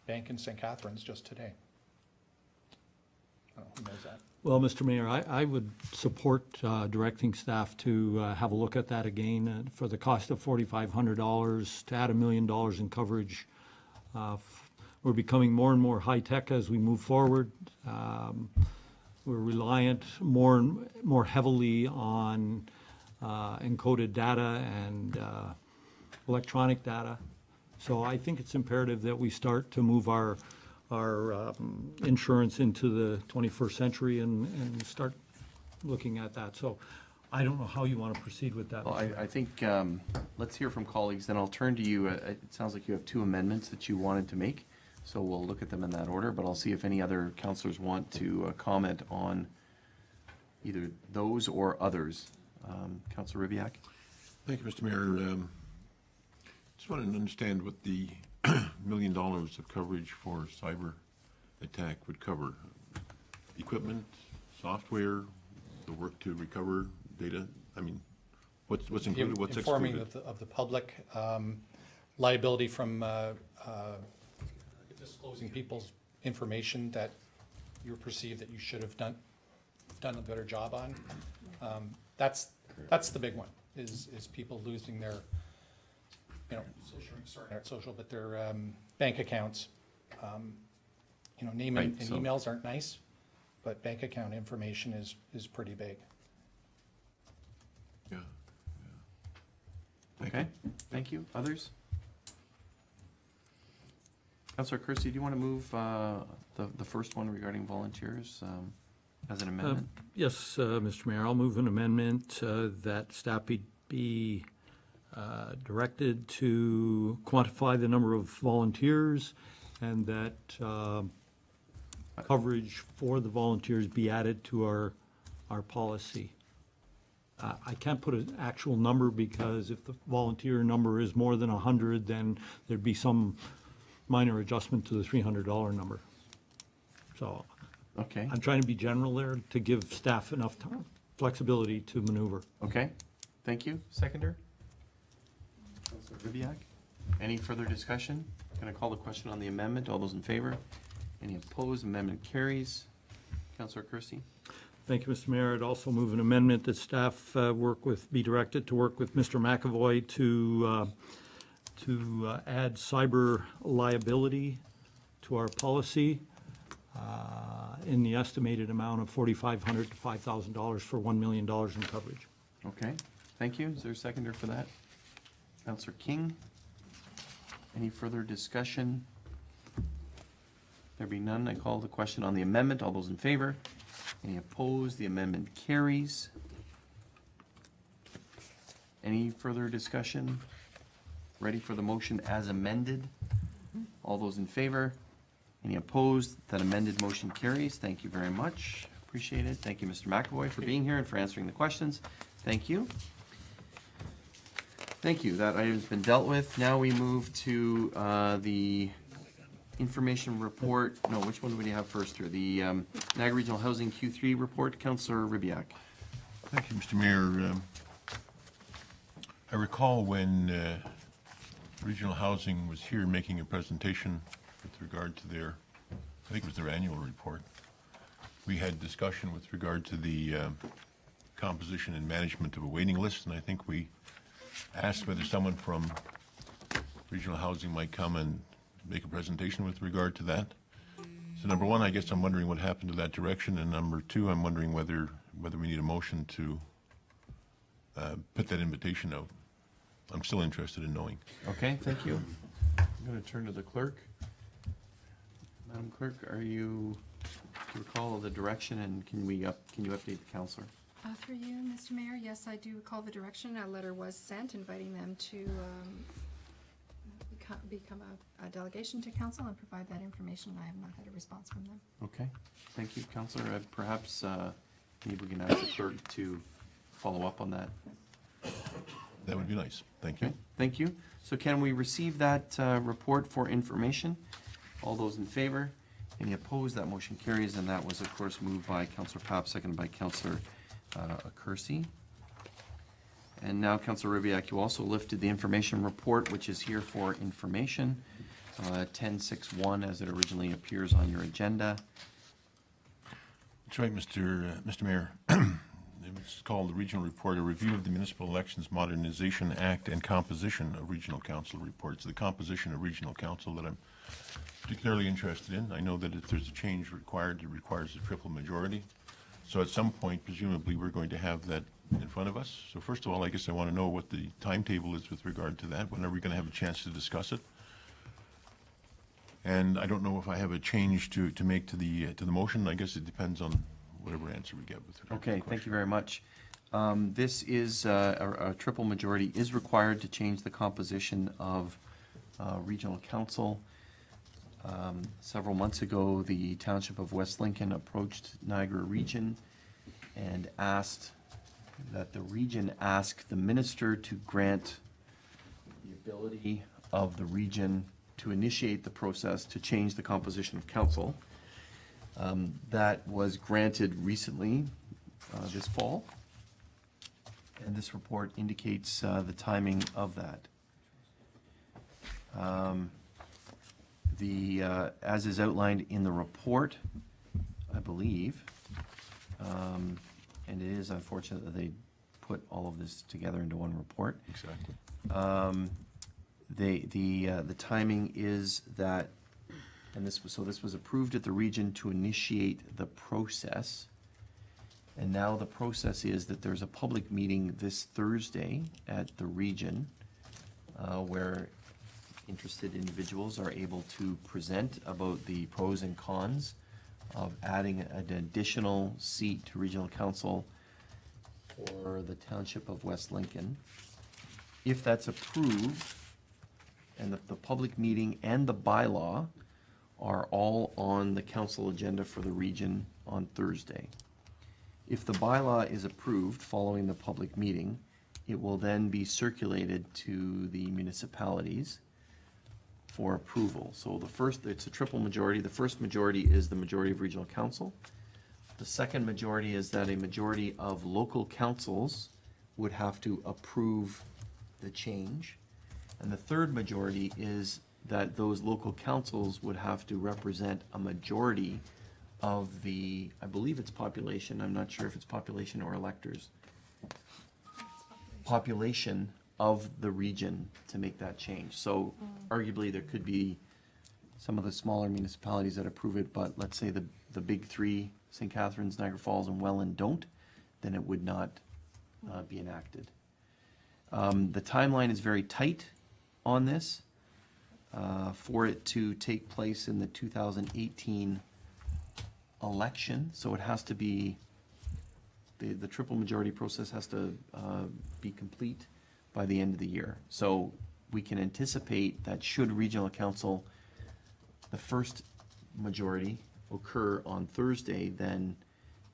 bank in St. Catharines just today. I don't know who knows that. Well, Mr. Mayor, I would support directing staff to have a look at that again for the cost of $4,500 to add $1 million in coverage. We're becoming more and more high-tech as we move forward. We're reliant more heavily on encoded data and electronic data. So I think it's imperative that we start to move our insurance into the 21st century and start looking at that. So I don't know how you want to proceed with that. Well, I think let's hear from colleagues, then I'll turn to you. It sounds like you have two amendments that you wanted to make, so we'll look at them in that order, but I'll see if any other councillors want to comment on either those or others. Councillor Ribiak? Thank you, Mr. Mayor. Just wanted to understand what the $1 million of coverage for cyber attack would cover. Equipment, software, the work to recover data. I mean, what's included, what's Informing excluded? of the public, liability from disclosing people's information that you perceive that you should have done a better job on. That's the big one, is people losing their, not social, but their bank accounts. Name and Right, so- emails aren't nice, but bank account information is pretty big. Yeah. Okay, thank you. Others? Councillor Kersey, do you want to move the first one regarding volunteers as an amendment? Yes, Mr. Mayor, I'll move an amendment that staff be directed to quantify the number of volunteers and that coverage for the volunteers be added to our policy. I can't put an actual number because if the volunteer number is more than 100, then there'd be some minor adjustment to the $300 number. So Okay, I'm trying to be general there to give staff enough time, flexibility to maneuver. okay, thank you. Seconder? Councillor Ribbiak? Any further discussion? Can I call the question on the amendment? All those in favor? Any opposed? Amendment carries. Councillor Kersey? Thank you, Mr. Mayor. I'd also move an amendment that staff be directed to work with Mr. McAvoy to add cyber liability to our policy in the estimated amount of $4,500 to $5,000 for $1 million in coverage. Okay, thank you. Is there a seconder for that? Councillor King? Any further discussion? There be none, I call the question on the amendment. All those in favor? Any opposed? The amendment carries. Any further discussion? Ready for the motion as amended? All those in favor? Any opposed? That amended motion carries. Thank you very much. Appreciate it. Thank you, Mr. McAvoy, for being here and for answering the questions. Thank you. Thank you. That item's been dealt with. Now we move to the information report. No, which one do we have first here? The Niagara Regional Housing Q3 report. Councillor Ribbiak. Thank you, Mr. Mayor. I recall when Regional Housing was here making a presentation with regard to their, I think it was their annual report. We had discussion with regard to the composition and management of a waiting list, and I think we asked whether someone from Regional Housing might come and make a presentation with regard to that. So number one, I guess I'm wondering what happened to that direction, and number two, I'm wondering whether we need a motion to put that invitation out. I'm still interested in knowing. Okay, thank you. I'm going to turn to the clerk. Madam Clerk, do you recall the direction, and can you update the councillor? Through you, Mr. Mayor, yes, I do recall the direction. A letter was sent inviting them to become a delegation to council and provide that information. I have not had a response from them. Okay, thank you, councillor. Perhaps maybe we can ask the clerk to follow up on that. That would be nice. Thank you. Okay, thank you. So can we receive that report for information? All those in favor? Any opposed? That motion carries, and that was, of course, moved by Councillor Papp, seconded by Councillor Kersey. And now, Councillor Ribbiak, you also lifted the information report, which is here for information, 1061, as it originally appears on your agenda. That's right, Mr. Mayor. It's called the Regional Report, a review of the Municipal Elections Modernization Act and composition of Regional Council reports. The composition of Regional Council that I'm particularly interested in. I know that if there's a change required, it requires a triple majority. So at some point, presumably, we're going to have that in front of us. So first of all, I guess I want to know what the timetable is with regard to that. When are we going to have a chance to discuss it? And I don't know if I have a change to make to the motion. I guess it depends on whatever answer we get with regard to the Okay, question. thank you very much. This is, a triple majority is required to change the composition of regional council. Several months ago, the Township of West Lincoln approached Niagara Region and asked that the region ask the minister to grant the ability of the region to initiate the process to change the composition of council. That was granted recently, this fall, and this report indicates the timing of that. As is outlined in the report, believe. And it is unfortunate that they put all of this together into one report. Exactly. The timing is that, and this was approved at the region to initiate the process. And now the process is that there's a public meeting this Thursday at the region, where interested individuals are able to present about the pros and cons of adding an additional seat to regional council for the township of West Lincoln. If that's approved, and the public meeting and the bylaw are all on the council agenda for the region on Thursday. If the bylaw is approved following the public meeting, it will then be circulated to the municipalities for approval. So it's a triple majority. The first majority is the majority of regional council. The second majority is that a majority of local councils would have to approve the change. And the third majority is that those local councils would have to represent a majority of the, I believe it's population, I'm not sure if it's population or electors. Population of the region to make that change. So arguably there could be some of the smaller municipalities that approve it, but let's say the big three, St. Catharines, Niagara Falls, and Welland don't, then it would not be enacted. The timeline is very tight on this. For it to take place in the 2018 election, so it has to be, the triple majority process has to be complete by the end of the year. So we can anticipate that should regional council, the first majority occur on Thursday, then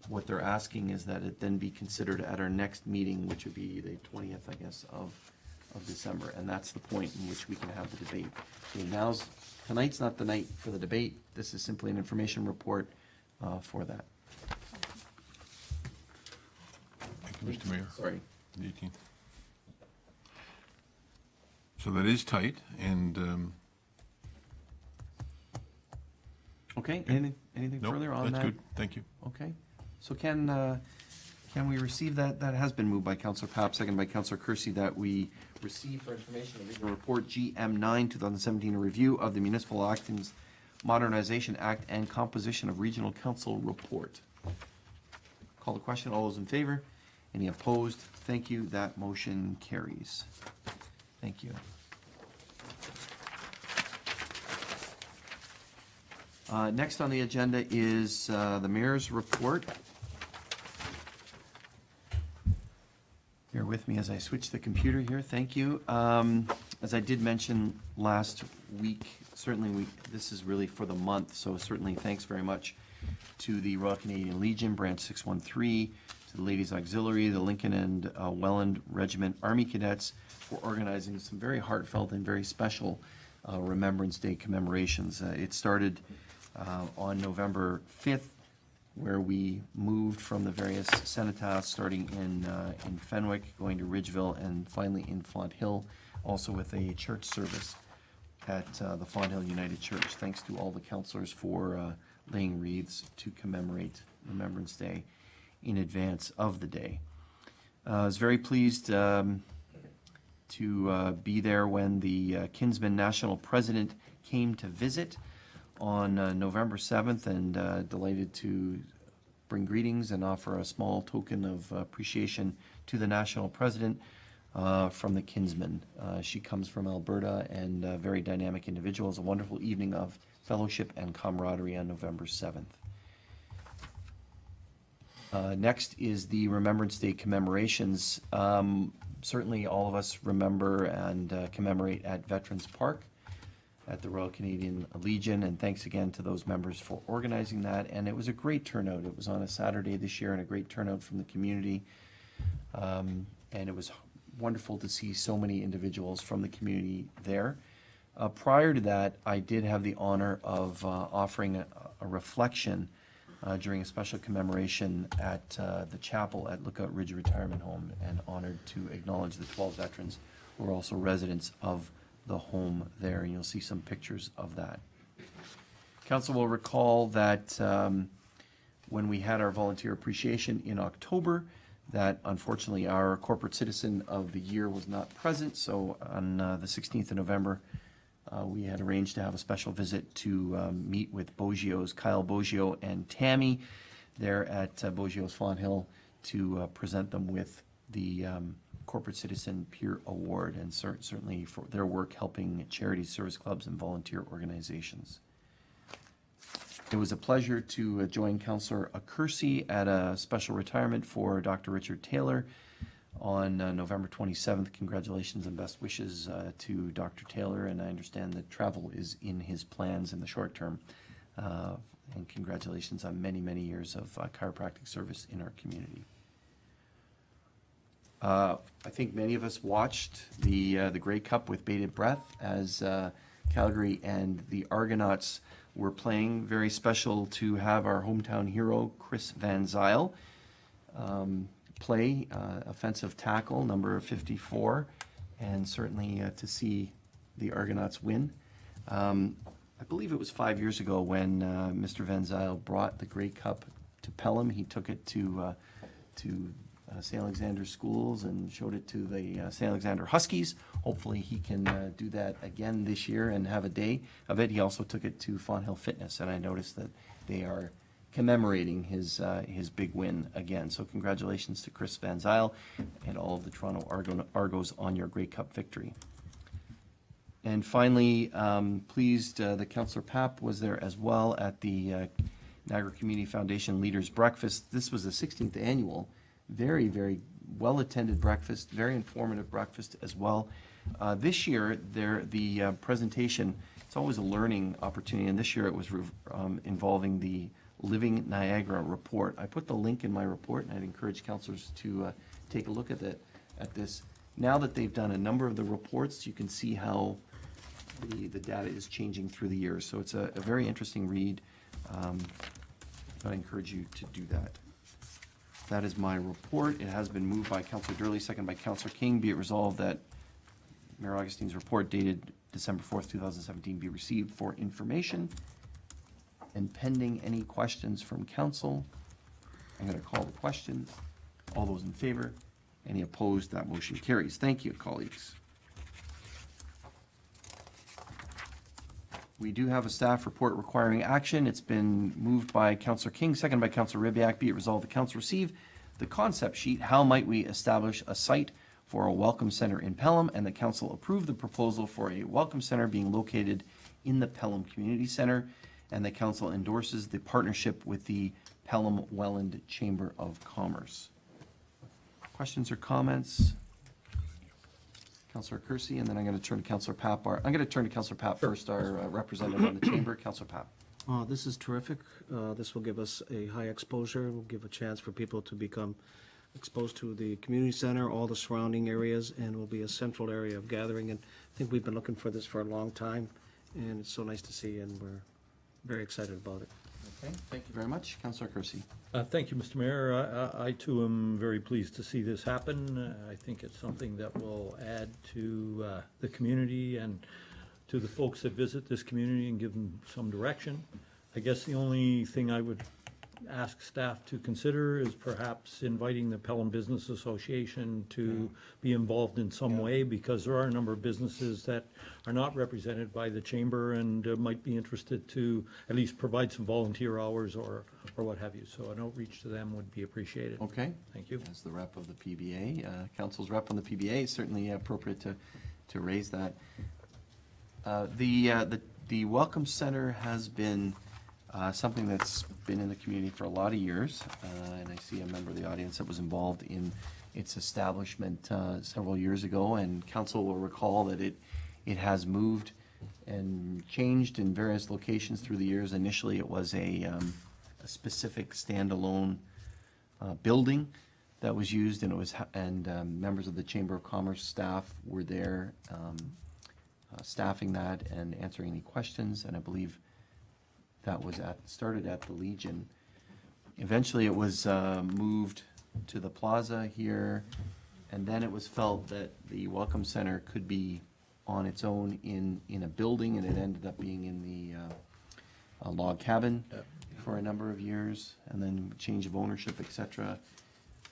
what they're asking is that it then be considered at our next meeting, which would be the 20th, I guess, of December, and that's the point in which we can have the debate. Okay, tonight's not the night for the debate. This is simply an information report for that. Thank you, Mr. Mayor. Sorry. The 18th. So that is tight, and Okay, anything nope, further on that? that's good. Thank you. Okay, so can we receive that? That has been moved by Councillor Papp, seconded by Councillor Kersey, that we receive for information the regional report GM9 2017, a review of the Municipal Actions Modernization Act and composition of regional council report. Call the question. All those in favor? Any opposed? Thank you. That motion carries. Thank you. Next on the agenda is the mayor's report. Bear with me as I switch the computer here. Thank you. As I did mention last week, certainly this is really for the month, so certainly thanks very much to the Royal Canadian Legion, Branch 613, to the Ladies Auxiliary, the Lincoln and Welland Regiment Army Cadets for organizing some very heartfelt and very special Remembrance Day commemorations. It started on November 5th, where we moved from the various cenotaphs, starting in Fenwick, going to Ridgeville, and finally in Font Hill, also with a church service at the Font Hill United Church. Thanks to all the councillors for laying wreaths to commemorate Remembrance Day in advance of the day. I was very pleased to be there when the Kinsman National President came to visit on November 7th, and delighted to bring greetings and offer a small token of appreciation to the National President from the Kinsman. She comes from Alberta, and a very dynamic individual. It was a wonderful evening of fellowship and camaraderie on November 7th. Next is the Remembrance Day commemorations. Certainly all of us remember and commemorate at Veterans Park at the Royal Canadian Legion, and thanks again to those members for organizing that. And it was a great turnout. It was on a Saturday this year, and a great turnout from the community. And it was wonderful to see so many individuals from the community there. Prior to that, I did have the honor of offering a reflection during a special commemoration at the chapel at Lookout Ridge Retirement Home, and honored to acknowledge the 12 veterans who are also residents of the home there, and you'll see some pictures of that. Council will recall that when we had our volunteer appreciation in October, that unfortunately our corporate citizen of the year was not present. So on the 16th of November, we had arranged to have a special visit to meet with Boggio's, Kyle Boggio and Tammy there at Boggio's Fawn Hill to present them with the Corporate Citizen Peer Award, and certainly for their work helping charities, service clubs, and volunteer organizations. It was a pleasure to join Councillor Accursi at a special retirement for Dr. Richard Taylor on November 27th. Congratulations and best wishes to Dr. Taylor, and I understand that travel is in his plans in the short term. And congratulations on many, many years of chiropractic service in our community. I think many of us watched the Grey Cup with bated breath as Calgary and the Argonauts were playing. Very special to have our hometown hero, Chris Van Zyl, play offensive tackle, number 54, and certainly to see the Argonauts win. I believe it was 5 years ago when Mr. Van Zyl brought the Grey Cup to Pelham. He took it to St. Alexander schools and showed it to the St. Alexander Huskies. Hopefully he can do that again this year and have a day of it. He also took it to Fawn Hill Fitness, and I noticed that they are commemorating his big win again. So congratulations to Chris Van Zyl and all of the Toronto Argos on your Grey Cup victory. And finally, pleased that Councillor Papp was there as well at the Niagara Community Foundation Leaders Breakfast. This was the 16th annual. Very, very well-attended breakfast, very informative breakfast as well. This year, the presentation, it's always a learning opportunity, and this year it was involving the Living Niagara report. I put the link in my report, and I'd encourage councillors to take a look at this. Now that they've done a number of the reports, you can see how the data is changing through the years. So it's a very interesting read. I encourage you to do that. That is my report. It has been moved by Councillor Durley, second by Councillor King. Be it resolved that Mayor Augustine's report dated December 4th, 2017 be received for information. And pending any questions from council, I'm going to call the question. All those in favor? Any opposed? That motion carries. Thank you, colleagues. We do have a staff report requiring action. It's been moved by Councillor King, second by Councillor Ribiac. Be it resolved the council receive the concept sheet, how might we establish a site for a welcome center in Pelham, and the council approve the proposal for a welcome center being located in the Pelham Community Center, and the council endorses the partnership with the Pelham Welland Chamber of Commerce. Questions or comments? Councillor Accursi, and then I'm going to turn to Councillor Papp. I'm going to turn to Councillor Papp first, our representative on the chamber. Councillor Papp. This is terrific. This will give us a high exposure, will give a chance for people to become exposed to the community center, all the surrounding areas, and will be a central area of gathering. And I think we've been looking for this for a long time, and it's so nice to see, and we're very excited about it. Okay, thank you very much. Councillor Accursi. Thank you, Mr. Mayor. I too am very pleased to see this happen. I think it's something that will add to the community and to the folks that visit this community and give them some direction. I guess the only thing I would ask staff to consider is perhaps inviting the Pelham Business Association to be involved in some way, because there are a number of businesses that are not represented by the chamber and might be interested to at least provide some volunteer hours or what have you. So an outreach to them would be appreciated. Okay. Thank you. As the rep of the PBA, council's rep on the PBA, is certainly appropriate to raise that. The Welcome Center has been something that's been in the community for a lot of years, and I see a member of the audience that was involved in its establishment several years ago, and council will recall that it has moved and changed in various locations through the years. Initially, it was a specific standalone building that was used, and it was members of the Chamber of Commerce staff were there staffing that and answering any questions, and I believe that was started at the Legion. Eventually it was moved to the plaza here, and then it was felt that the Welcome Center could be on its own in a building, and it ended up being in the log cabin for a number of years, and then change of ownership, et cetera.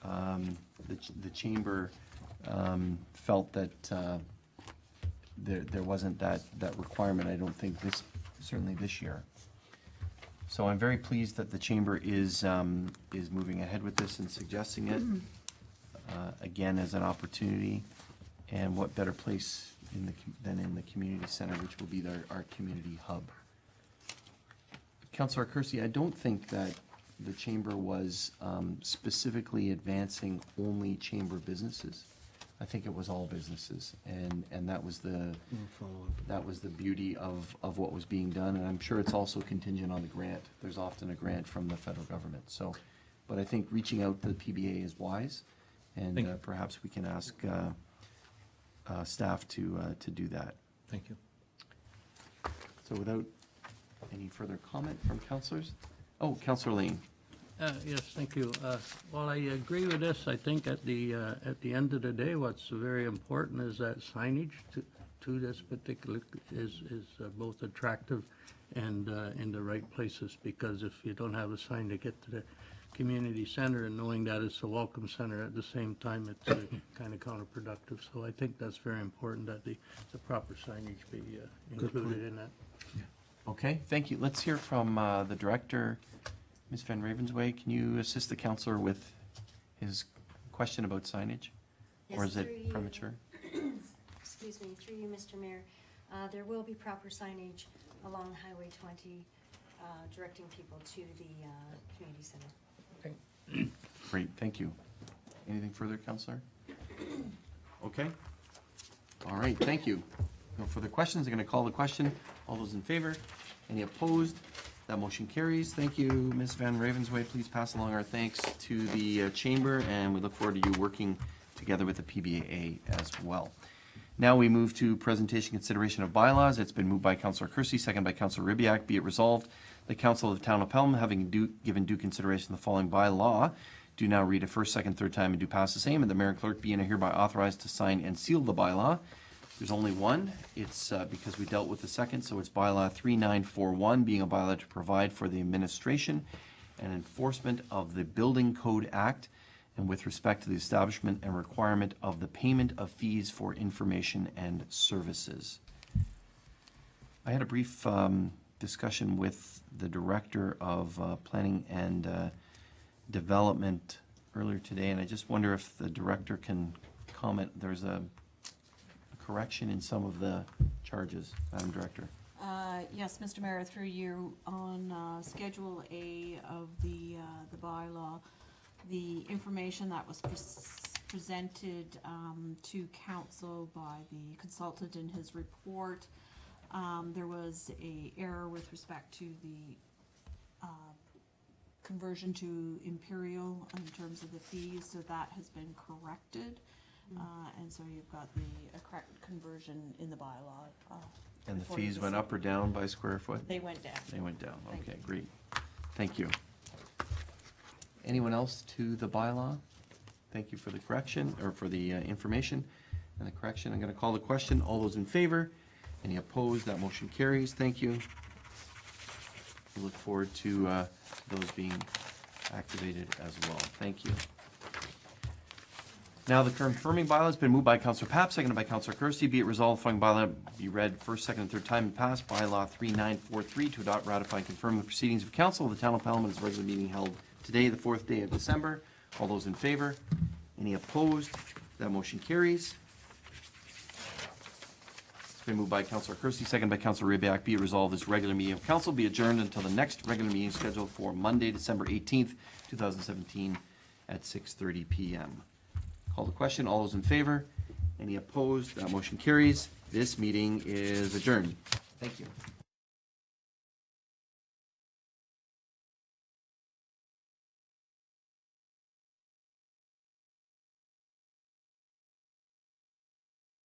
The chamber felt that there wasn't that requirement, I don't think, certainly this year. So I'm very pleased that the chamber is moving ahead with this and suggesting it, again, as an opportunity. And what better place than in the community center, which will be our community hub. Councillor Kersey, I don't think that the chamber was specifically advancing only chamber businesses. I think it was all businesses, and that was the beauty of what was being done, and I'm sure it's also contingent on the grant. There's often a grant from the federal government, so, but I think reaching out to the PBA is wise, and perhaps we can ask staff to do that. Thank you. So without any further comment from councillors? Oh, Councillor Lane. Yes, thank you. While I agree with this, I think at the end of the day, what's very important is that signage to this particular is both attractive and in the right places, because if you don't have a sign to get to the community center and knowing that it's a welcome center at the same time, it's kind of counterproductive. So I think that's very important that the proper signage be included in that. Okay, thank you. Let's hear from the director, Ms. Van Ravensway. Can you assist the councillor with his question about signage? Yes, or is it through premature? Excuse me, through you, Mr. Mayor. There will be proper signage along Highway 20 directing people to the community center. Okay. Great, thank you. Anything further, councillor? Okay. All right, thank you. No further questions. I'm going to call the question. All those in favor? Any opposed? That motion carries. Thank you, Ms. Van Ravensway. Please pass along our thanks to the chamber, and we look forward to you working together with the PBAA as well. Now we move to presentation consideration of bylaws. It's been moved by Councillor Kersey, second by Councillor Ribbiak. Be it resolved, the Council of the Town of Pelham, having given due consideration to the following bylaw, do now read a first, second, third time and do pass the same, and the mayor and clerk be and are hereby authorized to sign and seal the bylaw. There's only one. It's because we dealt with the second, so it's bylaw 3941, being a bylaw to provide for the administration and enforcement of the Building Code Act, and with respect to the establishment and requirement of the payment of fees for information and services. I had a brief discussion with the Director of Planning and Development earlier today, and I just wonder if the Director can comment. There's a correction in some of the charges, Madam Director. Yes, Mr. Mayor, through you, on Schedule A of the bylaw, the information that was presented to council by the consultant in his report, there was an error with respect to the conversion to Imperial in terms of the fees, so that has been corrected. And so you've got the correct conversion in the bylaw. And the fees went up or down by square foot? They went down. They went down. Thank Okay, you. great. Thank you. Anyone else to the bylaw? Thank you for the correction, or for the information and the correction. I'm going to call the question. All those in favor? Any opposed? That motion carries. Thank you. We look forward to those being activated as well. Thank you. Now, the confirming bylaw has been moved by Councillor Papp, seconded by Councillor Kersey. Be it resolved, the following bylaw be read first, second, and third time and passed. Bylaw 3943 to adopt, ratify, and confirm the proceedings of Council of the Town of Pelham at its regular meeting held today, the 4th day of December. All those in favor? Any opposed? That motion carries. It's been moved by Councillor Kersey, seconded by Councillor Ribbiak. Be it resolved, this regular meeting of Council be adjourned until the next regular meeting scheduled for Monday, December 18th, 2017 at 6:30 p.m. Call the question. All those in favor? Any opposed? That motion carries. This meeting is adjourned. Thank you.